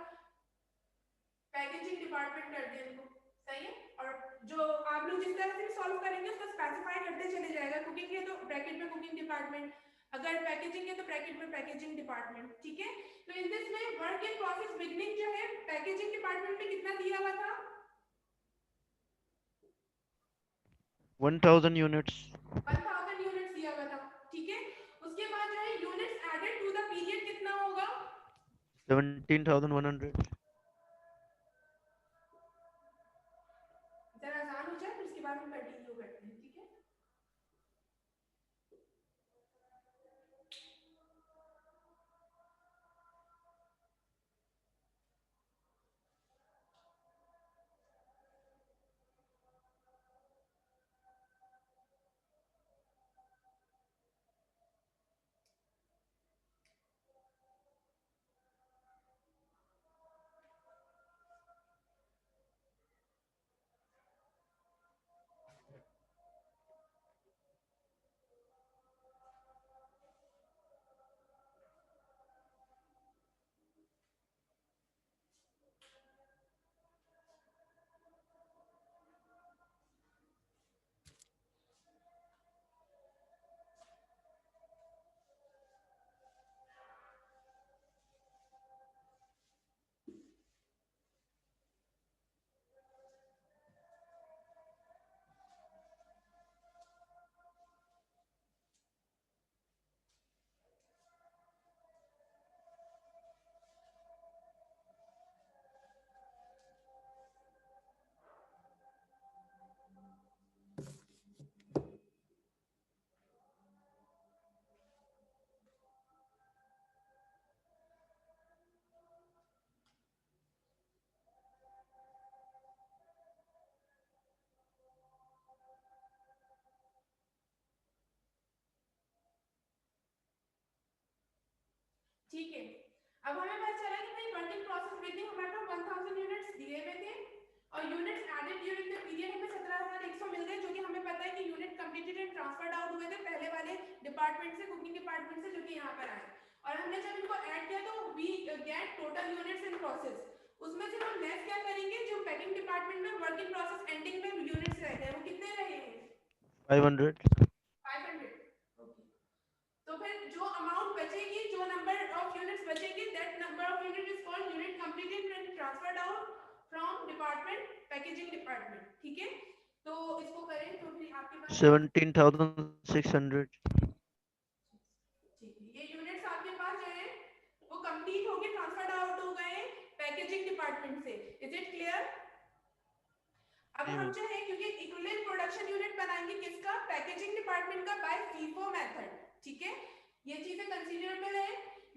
packaging department कर दिया इनको, सही है। और जो आप लोग जिस तरह से सॉल्व करेंगे उसको स्पेसिफाई करते चले जाएगा, कुकिंग है तो ब्रैकेट में कुकिंग डिपार्टमेंट, अगर पैकेजिंग है तो ब्रैकेट में पैकेजिंग डिपार्टमेंट, ठीक है। तो इन दिस में वर्क इन प्रोसेस बिगनिंग जो है पैकेजिंग डिपार्टमेंट में कितना दिया हुआ था, 1,000 units. 1000 यूनिट्स दिया हुआ था, ठीक है। उसके बाद जो है units added to the period कितना होगा, 17,100. जरा आसान हो जाए फिर उसके बाद हम कंटिन्यू करते हैं, ठीक है। ठीक है, अब हमें पता चला कि भाई वर्किंग प्रोसेस बिगनिंग हमारे पास 1000 यूनिट्स दिए हुए थे और units added during the period हमें 17100 मिल गए, जो कि हमें पता है कि unit completed and transferred out हुए थे पहले वाले डिपार्टमेंट से, कुकिंग डिपार्टमेंट से, जो कि यहाँ पर आए। और हमने जब इनको ऐड किया तो we get total units in process, उसमें से हम लेस क्या करेंगे, जो पैकिंग डिपार्टमेंट में वर्किंग प्रोसेस एंडिंग में यूनिट्स रहते हैं वो कितने रहे हैं, 500. 500, ओके। तो फिर जो अमाउंट बचेगी, जो नंबर ऑफ यूनिट्स बचेगी, that number of unit is called unit completed and transferred out from department packaging department, ठीक है। तो इसको करें तो फिर आपके पास 17,600. ठीक है, ये यूनिट्स आपके पास जो है वो कंप्लीट होके ट्रांसफर्ड आउट हो गए पैकेजिंग डिपार्टमेंट से। Is it clear? अब हम जो है क्योंकि इक्विवेलेंट प्रोडक्शन यूनिट बनाएंगे किसका, पैकेजिंग डिपार्टमेंट का बाय फीफो मेथड, ठीक है। ये चीजें कंसीडरेबल है,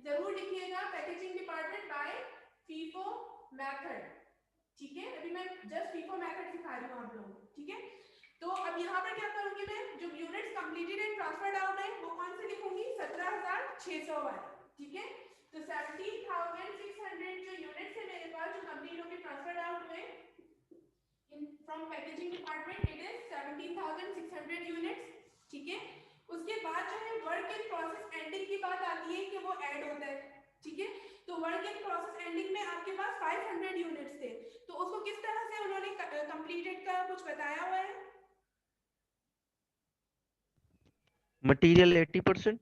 जरूर लिखिएगा, packaging department by FIFO method, ठीक है। अभी मैं जस्ट फीफो मेथड सिखा रही हूँ आप लोगों को, ठीक है। तो अब यहाँ पर क्या करूंगी मैं, जो units completed and transferred out है वो कौन से लिखूंगी, 17600 वाले, ठीक है। तो 17,600 जो यूनिट्स है मेरे पास जो कंप्लीट होकर ट्रांसफर्ड आउट हुए from packaging department, it is 17,600 units, ठीक है। उसके बाद जो है वर्क इन प्रोसेस एंडिंग की बात आती है कि वो ऐड होता है, ठीक है। तो वर्क इन प्रोसेस एंडिंग में आपके पास 500 यूनिट्स थे, तो उसको किस तरह से उन्होंने कंप्लीटेड का कुछ बताया हुआ है, मटेरियल 80%,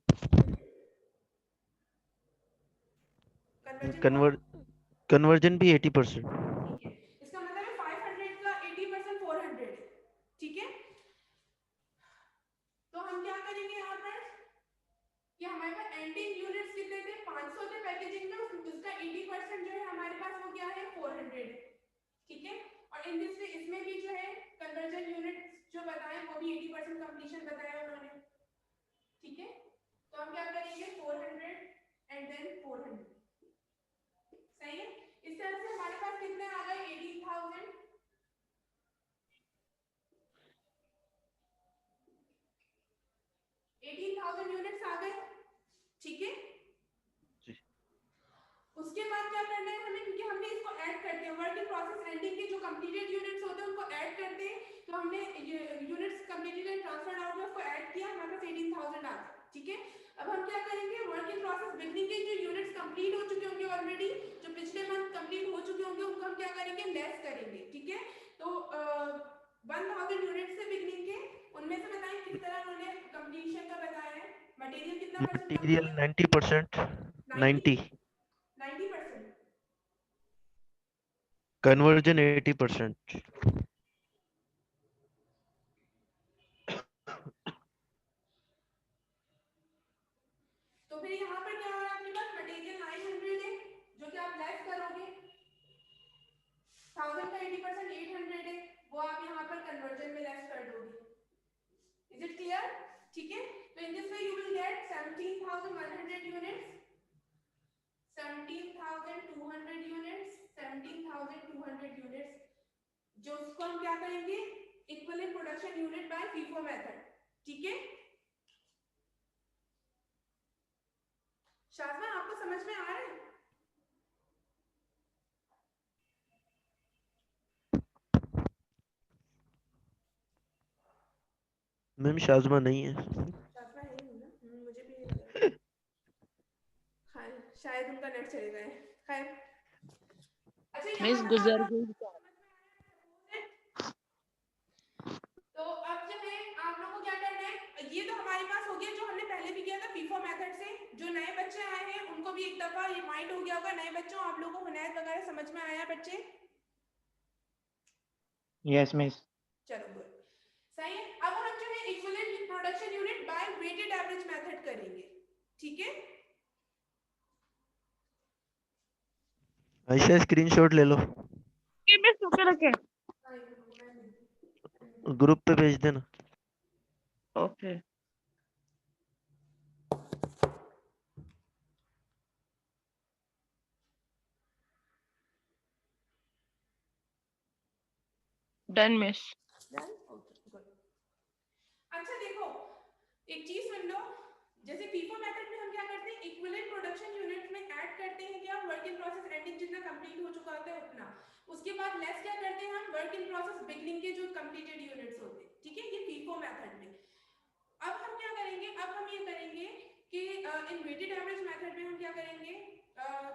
कन्वर्जन भी 80%। ठीक है, इसका मतलब है 500 का 80% 400 है। ठीक है, तो हम क्या करेंगे यहाँ पर कि हमारे पास एंडिंग यूनिट्स कितने थे, 500 थे पैकेजिंग में, उसका 80% जो है हमारे पास हो गया है 400। ठीक है, और इन दिस इसमें भी जो है कन्वर्जन यूनिट्स जो बताए वो भी 80% कंप्लीशन बताया उन्होंने। ठीक है, तो हम क्या करेंगे 400 एंड देन 400। सही है, इस तरह से हमारे पास कितने आ गए 18,000। 18,000 यूनिट्स आ गए। ठीक है, उसके बाद क्या करना है हमें, क्योंकि हमने इसको ऐड करते हैं वर्क इन प्रोसेस एंडिंग के जो कंप्लीटेड यूनिट्स होते हैं उनको ऐड करते हैं, तो हमने units completed and transferred out में उसको ऐड किया, हमारे पास 18,000 आ गए। ठीक है, अब हम क्या करेंगे वर्क इन प्रोसेस बिगनिंग के जो यूनिट्स कंप्लीट हो चुके होंगे ऑलरेडी, जो पिछले मंथ कंप्लीट हो चुके होंगे, उनको हम क्या करेंगे लेस करेंगे। ठीक है, तो 1000 यूनिट्स से बिगनिंग के, उनमें से बताएं किस तरह उन्होंने कंप्लीशन का बताया है। मटेरियल कितना परसेंट मटेरियल 90%, 90, 90%, कन्वर्जन 80%। तो फिर यहाँ पर क्या हो रहा है आपके पास मटेरियल 900 है जो कि आप लेस करोगे, 1000 का 80% 800 है, वो आप यहाँ पर कन्वर्जन में लेस कर दोगे। Is it clear? ठीक है, तो in this way you will get 17,100 units, 17,200 units, 17,200 units, जो उसको हम क्या करेंगे equivalent production unit by FIFO method. ठीक है, शाज़मा आपको समझ में आ रहा है? मैम शाज़मा नहीं है। शाज़मा है ही नहीं ना, मुझे भी यही लग रहा है। हाँ, शायद उनका नेट चले गए। खैर, अच्छा यहाँ मिस तक गुजर आप गई। तो अब जो है आप लोगों को क्या करना है, ये तो हमारे पास हो गया जो हमने पहले भी किया था फीफो मेथड से। जो नए बच्चे आए हैं उनको भी एक दफा रिमाइंड हो गया होगा। नए बच्चों आप लोगों को हुनैर वगैरह समझ में आया बच्चे? Yes miss. चलो गुड, सही है। अब हम जो है equivalent production unit by weighted average method करेंगे। ठीक है, आयशा स्क्रीनशॉट ले लो, ये मिस रुके रखे। ग्रुप पे भेज देना। Okay, done miss. अच्छा देखो एक चीज सुन लो, जैसे फीफो मेथड में हम क्या करते हैं इक्विवेलेंट प्रोडक्शन यूनिट में ऐड करते हैं क्या वर्क इन प्रोसेस एंडिंग जितना कंप्लीट हो चुका होता है उतना, उसके बाद लेस क्या करते हैं हम वर्क इन प्रोसेस बिगनिंग के जो कंप्लीटेड यूनिट्स होते हैं। ठीक है, ये फीफो मेथड में। अब हम क्या करेंगे, अब हम ये करेंगे कि इन वेटेड एवरेज मेथड में हम क्या करेंगे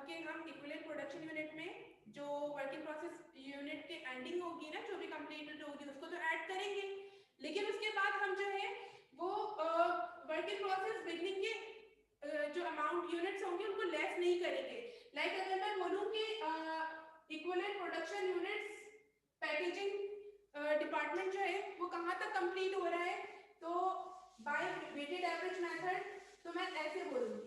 कि हम इक्विवेलेंट प्रोडक्शन यूनिट में जो वर्क इन प्रोसेस यूनिट की एंडिंग होगी ना, जो भी कंप्लीटेड होगी उसको तो ऐड करेंगे, लेकिन उसके बाद हम जो है वो वर्क इन प्रोसेस बिगनिंग के जो अमाउंट यूनिट्स होंगे उनको लेस नहीं करेंगे। लाइक अगर मैं बोलूं कि equivalent production units packaging department जो है वो कहाँ तक कंप्लीट हो रहा है, तो बाय वेटेड एवरेज मेथड, तो मैं ऐसे बोलूंगी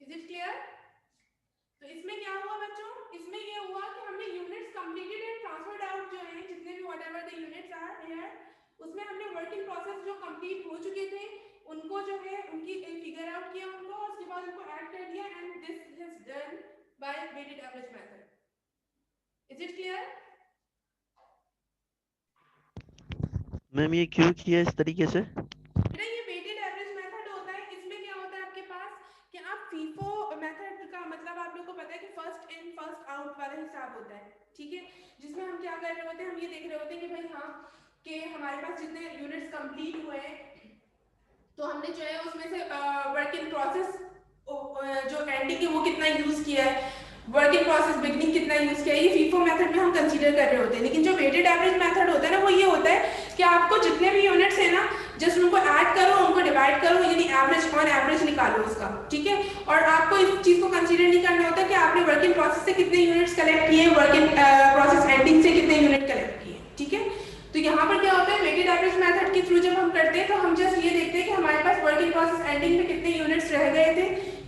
इज इट क्लियर? तो इसमें क्या हुआ बच्चों, इसमें ये हुआ कि हमने units completed and transferred out जो है जितने भी whatever the units are here, उसमें हमने वर्क इन प्रोसेस जो कंप्लीट हो चुके थे उनको जो है उनकी फिगर आउट किया उनको, और उसके बाद उनको ऐड कर दिया and this is done by weighted average method. Is it clear? Ma'am ये क्यों किया इस तरीके से? बेटा ये वेटेड एवरेज मेथड होता है, इसमें क्या कि हमारे पास जितने यूनिट्स कंप्लीट हुए हैं तो हमने जो है उसमें से वर्क इन प्रोसेस जो एंडिंग है वो कितना यूज किया है, वर्क इन प्रोसेस बिगनिंग कितना यूज किया है, ये फीफो मेथड में हम कंसीडर कर रहे होते हैं। लेकिन जो वेटेड एवरेज मेथड होता है ना वो ये होता है कि आपको जितने भी यूनिट्स है ना जस्ट उनको ऐड करो, उनको डिवाइड करो, यानी एवरेज ऑन एवरेज निकालो उसका, ठीक है। और आपको इस चीज को कंसीडर नहीं करना होता कि आपने वर्क इन प्रोसेस से कितने यूनिट्स कलेक्ट किए, वर्क इन प्रोसेस एंडिंग से कितने यूनिट कलेक्ट किए, ठीक है। तो यहाँ पर क्या होता है, वेटेड एवरेज मेथड के थ्रू जब हम करते हैं तो हम जस्ट ये देखते हैं कि हमारे पास वर्क इन प्रोसेस एंडिंग में कितने यूनिट्स रह गए थे,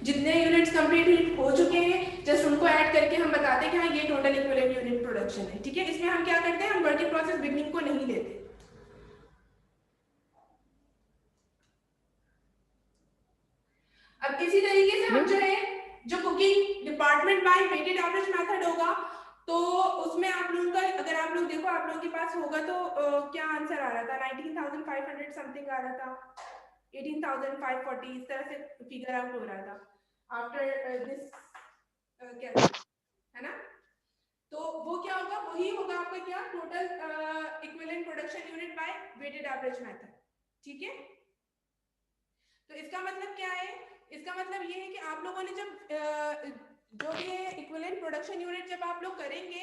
जितने यूनिट्स कंप्लीट हो चुके हैं जस्ट उनको ऐड करके हम बताते हैं कि हाँ ये टोटल इक्विवेलेंट यूनिट प्रोडक्शन है, ठीक है। इसमें हम क्या करते हैं, हम वर्क इन प्रोसेस बिगनिंग को नहीं लेते। अब इसी तरीके से हम जो है जो cooking department by weighted average method होगा तो उसमें आप लोगों का, अगर आप लोग देखो आप लोगों के पास होगा तो क्या आंसर आ रहा था, 19,500 समथिंग आ रहा था, 18,540 इस तरह से फिगर आउट हो रहा था आफ्टर दिस है ना। तो वो क्या होगा, वही होगा आपका क्या, total equivalent production unit by weighted average method, ठीक है। तो इसका मतलब क्या है, इसका मतलब ये है कि आप लोगों ने जब जो ये इक्विवेलेंट प्रोडक्शन यूनिट जब आप लोग करेंगे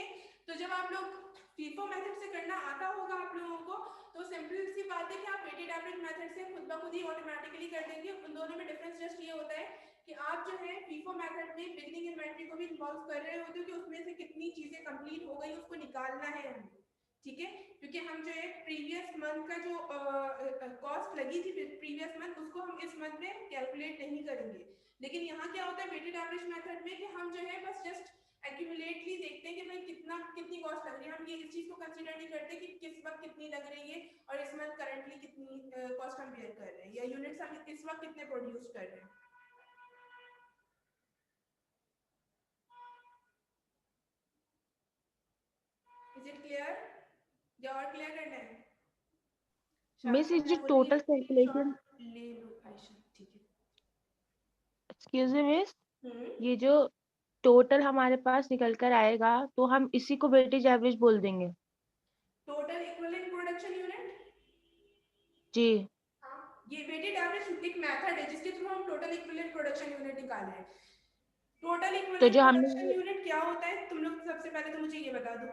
तो जब आप लोग फीफो मेथड से करना आता होगा आप लोगों को तो सिंपल सी बात है कि आप वेटेड एवरेज मेथड से खुद ब खुद ही ऑटोमेटिकली कर देंगे। उन दोनों में डिफरेंस जस्ट ये होता है कि आप जो है फीफो मेथड में बिगनिंग इन्वेंटरी को भी इन्वॉल्व कर रहे होते हो कि उसमें से कितनी चीजें कंप्लीट हो गई उसको निकालना है हमें, ठीक है। क्योंकि हम जो है प्रीवियस मंथ का जो कॉस्ट लगी थी प्रीवियस मंथ उसको हम इस मंथ में कैलकुलेट नहीं करेंगे। लेकिन यहाँ क्या होता है वेटेड एवरेज मेथड में कि हम जो है बस जस्ट एक्यूमुलेटली देखते हैं कि भाई कितनी कॉस्ट लग रही है, हम ये इस चीज को कंसीडर नहीं करते कि किस वक्त कितनी लग रही है और इस मंथ करंटली कितनी कॉस्ट हम बेयर कर रहे हैं या यूनिट्स हम इस वक्त कितने प्रोड्यूस कर रहे हैं। इज इट क्लियर या और क्लियर करना है? मिस ये जो टोटल कैलकुलेशन, ले लो आयशा, ठीक है। एक्सक्यूज मी मिस, ये जो टोटल हमारे पास निकल कर आएगा तो हम इसी को वेटेज एवरेज बोल देंगे। टोटल इक्विवेलेंट प्रोडक्शन यूनिट जी हाँ, ये वेटेड एवरेज एक मेथड है जिसके थ्रू हम टोटल इक्विवेलेंट प्रोडक्शन यूनिट निकाल रहे हैं। टोटल इक्विवेलेंट जो हमने प्रोडक्शन यूनिट क्या होता है तुम लोग सबसे पहले तो मुझे ये बता दो,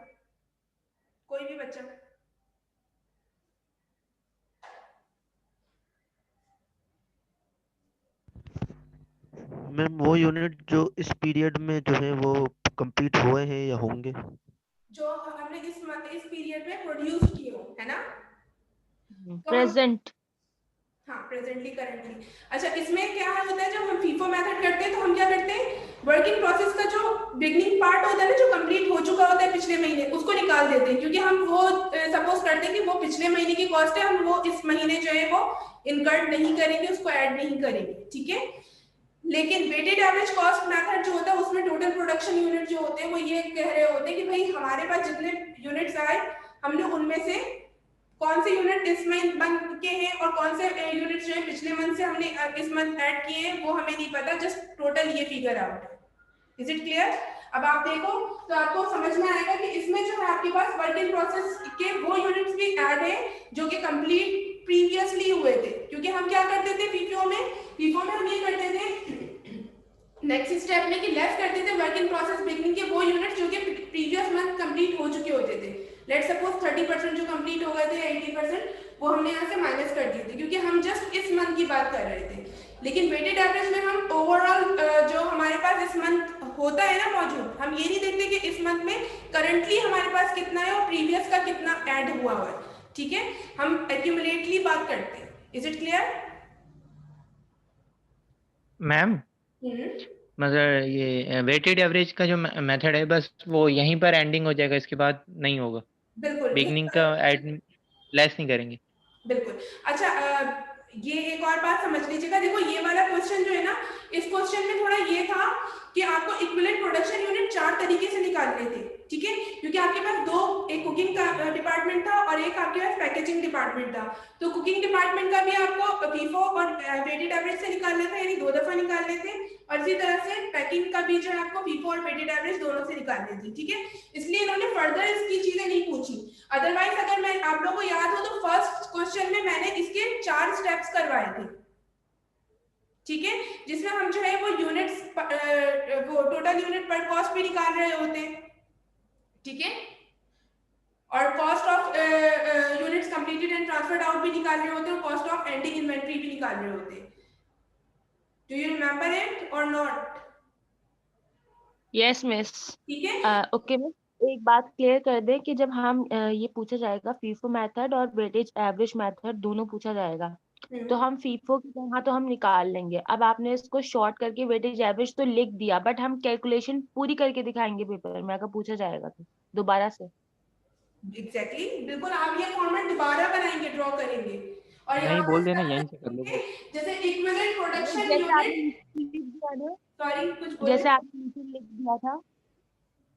कोई भी बच्चा। मैम वो यूनिट जो इस पीरियड में जो है वो कंप्लीट हुए हैं या होंगे, जो हमने इस पीरियड में प्रोड्यूस किए हो, है ना। प्रेजेंट, हाँ प्रेजेंटली करंटली। अच्छा इसमें क्या होता है जब हम फीफो मेथड करते हैं तो हम क्या करते हैं, वर्क इन प्रोसेस का जो बिगनिंग पार्ट होता है ना जो कंप्लीट हो चुका होता है पिछले महीने उसको निकाल देते हैं, क्योंकि हम वो सपोज करते हैं कि वो पिछले महीने की कॉस्ट है, हम वो इस महीने जो है वो इनकर्ड नहीं करेंगे, उसको ऐड नहीं करेंगे, ठीक है। लेकिन वेटेड एवरेज कॉस्ट मेथड जो होता है उसमें टोटल प्रोडक्शन यूनिट जो होते हैं वो ये कह रहे होते हैं कि भाई हमारे पास जितने यूनिट्स आए हमने उनमें से कौन से यूनिट इस मंथ के हैं और कौन से यूनिट जो है पिछले मंथ से हमने इस मंथ ऐड किए हैं वो हमें नहीं पता, जस्ट टोटल ये फिगर आउट है। Is it clear? अब आप देखो तो आपको समझ में आएगा कि इसमें जो है आपके पास वर्क इन प्रोसेस के वो यूनिट्स भी ऐड है जो कि कंप्लीट प्रीवियसली हुए थे, क्योंकि हम क्या करते थे फीफो में हम ये करते थे नेक्स्ट स्टेप में कि लेफ्ट करते थे वर्क इन प्रोसेस बिगनिंग के वो यूनिट जो कि प्रीवियस मंथ कंप्लीट हो चुके होते थे। लेट्स सपोज 30% जो कंप्लीट हो गए थे, 80% वो हमने यहाँ से माइनस कर दिए थे क्योंकि हम जस्ट इस मंथ की बात कर रहे थे। लेकिन वेटेड एवरेज में हम ओवरऑल जो हमारे पास इस मंथ होता है ना मौजूद, हम ये नहीं देखते कि इस मंथ में करंटली हमारे पास कितना है और प्रीवियस का कितना ऐड हुआ हुआ है, ठीक है। हम एक्यूमुलेटली बात करते हैं। Is it clear ma'am? मतलब ये वेटेड एवरेज का जो मेथड है बस वो यहीं पर एंडिंग हो जाएगा, इसके बाद नहीं होगा? बिल्कुल बिगनिंग का ऐड लेस नहीं करेंगे? बिल्कुल। अच्छा ये एक और बात समझ लीजिएगा, देखो ये वाला क्वेश्चन जो है ना, इस क्वेश्चन में थोड़ा ये था कि आपको इक्विवेलेंट प्रोडक्शन यूनिट 4 तरीके से निकालने थे, ठीक है, क्योंकि आपके पास दो, एक कुकिंग का डिपार्टमेंट था और एक आपके पास पैकेजिंग डिपार्टमेंट था। तो कुकिंग डिपार्टमेंट का भी आपको फीफो और वेटेड एवरेज से निकालना था, यानी 2 दफा निकालने थे, और इसी तरह से पैकिंग का भी जो है आपको फीफो और वेटेड एवरेज दोनों से निकालने थे, ठीक है। इसलिए इन्होंने फर्दर इसकी चीजें नहीं पूछी। अदरवाइज अगर मैं आप लोगों को याद हो तो फर्स्ट क्वेश्चन में मैंने इसके 4 स्टेप्स करवाए थे, ठीक है, जिसमें हम जो है वो यूनिट्स, वो टोटल यूनिट पर कॉस्ट भी निकाल रहे होते हैं, ठीक है, और cost of units completed and transferred out भी निकाल रहे होते हैं, और कॉस्ट ऑफ एंडिंग इन्वेंटरी भी निकाल रहे होते हैं। डू यू रिमेंबर इट और नॉट? Yes miss. ठीक है, ओके मिस, एक बात क्लियर कर दें कि जब हम ये पूछा जाएगा फीफो मेथड और वेटेज एवरेज मेथड दोनों पूछा जाएगा, तो हम फीफो की जगह तो हम निकाल लेंगे। अब आपने इसको शॉर्ट करके वेटेज एवरेज तो लिख दिया, बट हम कैलकुलेशन पूरी करके दिखाएंगे पेपर में अगर पूछा जाएगा तो दोबारा से। एग्जैक्टली, बिल्कुल आप ये फॉर्मेट दोबारा बनाएंगे, ड्रॉ करेंगे, और नहीं यहाँ बोल देना, यहीं से कर लो। जैसे इक्विवेलेंट प्रोडक्शन जैसे आपने यूनिट, नीचे लिख दिया ना, सॉरी कुछ बोले, जैसे आपने नीचे लिख दिया था,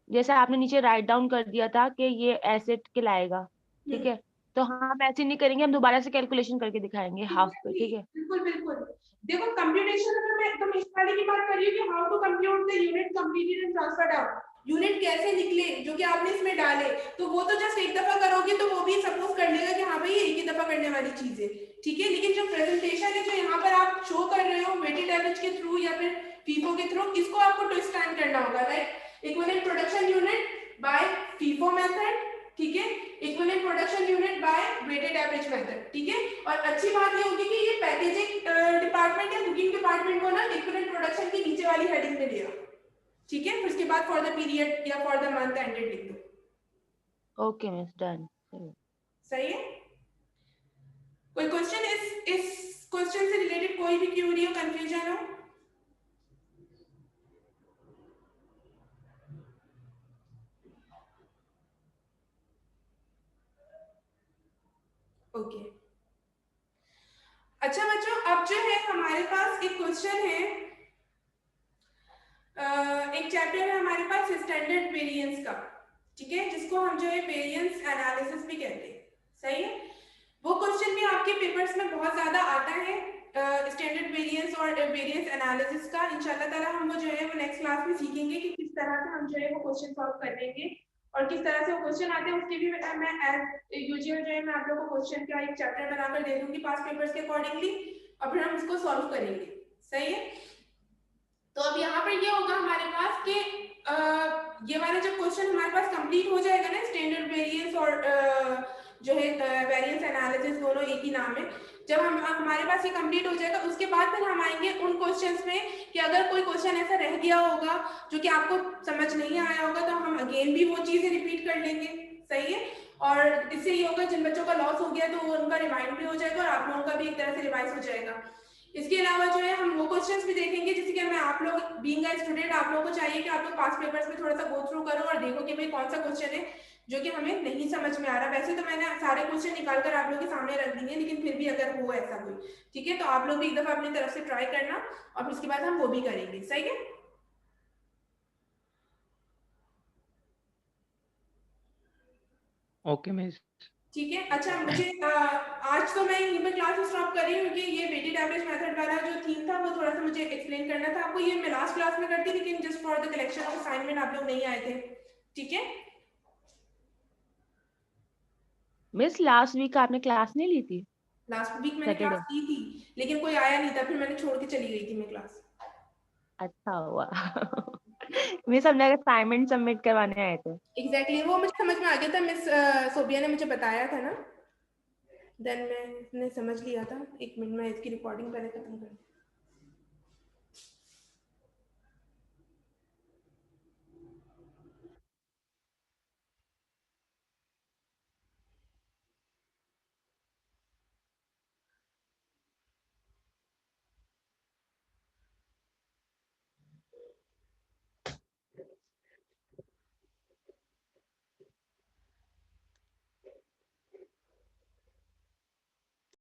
जैसे आपने नीचे राइट डाउन कर दिया था कि ये एसेट के लाएगा, ठीक है, तो हम ऐसे नहीं करेंगे, हम दोबारा से कैलकुलेशन करके दिखाएंगे हाफ पे, ठीक है। बिल्कुल बिल्कुल। देखो कंप्यूटेशन में मैं एकदम इस वाले की बात कर रही हूँ कि how to compute the unit completed and transferred out, unit कैसे निकले जो कि आपने इसमें डाले, तो वो तो जस्ट एक दफा करोगे तो वो भी सपोज कर लेगा कि हाँ भाई एक ही दफा करने वाली चीज है, ठीक है, लेकिन जो प्रेजेंटेशन है, जो यहाँ पर आप शो कर रहे हो वेटेड एवरेज के थ्रू या फिर फीफो के थ्रू, इसको आपको ट्विस्ट टाइम करना होगा, right. Equivalent production unit by FIFO method, ठीक है, equivalent production unit by weighted average method, ठीक है। और अच्छी बात ये होगी कि ये पैकेजिंग डिपार्टमेंट या बुकिंग डिपार्टमेंट को ना इक्विवेलेंट प्रोडक्शन की नीचे वाली हेडिंग में दिया, ठीक है, फिर उसके बाद फॉर द पीरियड या फॉर द मंथ एंडेड लिख दो। Okay miss, done. सही है। कोई क्वेश्चन इस क्वेश्चन से रिलेटेड, कोई भी क्वेरी हो, कंफ्यूजन हो? ओके, अच्छा बच्चों, अब जो है हमारे पास एक क्वेश्चन है, एक चैप्टर है हमारे पास स्टैंडर्ड वेरिएंस का, ठीक है, जिसको हम जो है वेरिएंस एनालिसिस भी कहते हैं, सही है। वो क्वेश्चन भी आपके पेपर्स में बहुत ज्यादा आता है, स्टैंडर्ड वेरिएंस और वेरिएंस एनालिसिस का। इंशाल्लाह ताला हम वो जो है वो नेक्स्ट क्लास में सीखेंगे कि किस तरह से हम जो है वो क्वेश्चन सॉल्व करेंगे और किस तरह से वो क्वेश्चन आते हैं। उसके भी मैं एज यूजुअल जो है मैं आप लोगों को क्वेश्चन का एक चैप्टर बनाकर दे दूंगी पास पेपर्स के अकॉर्डिंगली, और फिर हम उसको सॉल्व करेंगे, सही है। तो अब यहाँ पर ये होगा हमारे पास कि ये वाला जब क्वेश्चन हमारे पास कंप्लीट हो जाएगा ना, स्टैंडर्ड वेरिएंस और जो है वेरिएंस एनालिसिस, दोनों एक ही नाम है, जब हमारे पास ये कंप्लीट हो जाएगा, उसके बाद फिर हम आएंगे उन क्वेश्चंस में कि अगर कोई क्वेश्चन ऐसा रह गया होगा जो कि आपको समझ नहीं आया होगा, तो हम अगेन भी वो चीजें रिपीट कर लेंगे, सही है। और इससे ये होगा जिन बच्चों का लॉस हो गया तो वो उनका रिवाइंड भी हो जाएगा और आप लोगों का भी एक तरह से रिवाइज हो जाएगा। इसके अलावा जो है हम वो क्वेश्चंस भी देखेंगे जैसे कि मैं आप लोग बीइंग अ स्टूडेंट, आप लोगों को चाहिए कि आप लोग पास पेपर्स में थोड़ा सा गो थ्रू करो और देखो कि भाई कौन सा क्वेश्चन है जो कि हमें नहीं समझ में आ रहा। वैसे तो मैंने सारे क्वेश्चन निकाल कर आप लोगों के सामने रख दिए, लेकिन फिर भी अगर हो ऐसा कोई, ठीक है, तो आप लोग भी एक दफा अपनी तरफ से ट्राई करना और फिर उसके बाद हम वो भी करेंगे, सही है। Okay miss. ठीक है, अच्छा मुझे आज तो मैं यहीं पर क्लास स्टॉप कर रही हूँ क्योंकि ये वेटेड एवरेज मेथड वाला जो थीम था वो थोड़ा सा मुझे एक्सप्लेन करना था आपको। ये मैं लास्ट क्लास में करती, लेकिन just for the collection of assignment आप लोग नहीं आए थे, ठीक है। मिस लास्ट वीक आपने क्लास नहीं ली थी? लास्ट वीक मैंने क्लास की थी लेकिन कोई आया नहीं था, फिर मैंने छोड़ के चली गई थी मैं क्लास। अच्छा हुआ। मिस हमने असाइनमेंट सबमिट करवाने आए थे। एग्जैक्टली, वो मुझे समझ में आ गया था, मिस सोबिया ने मुझे बताया था ना, देन मैंने समझ लिया था। एक मिनट में इसकी रिकॉर्डिंग पहले खत्म कर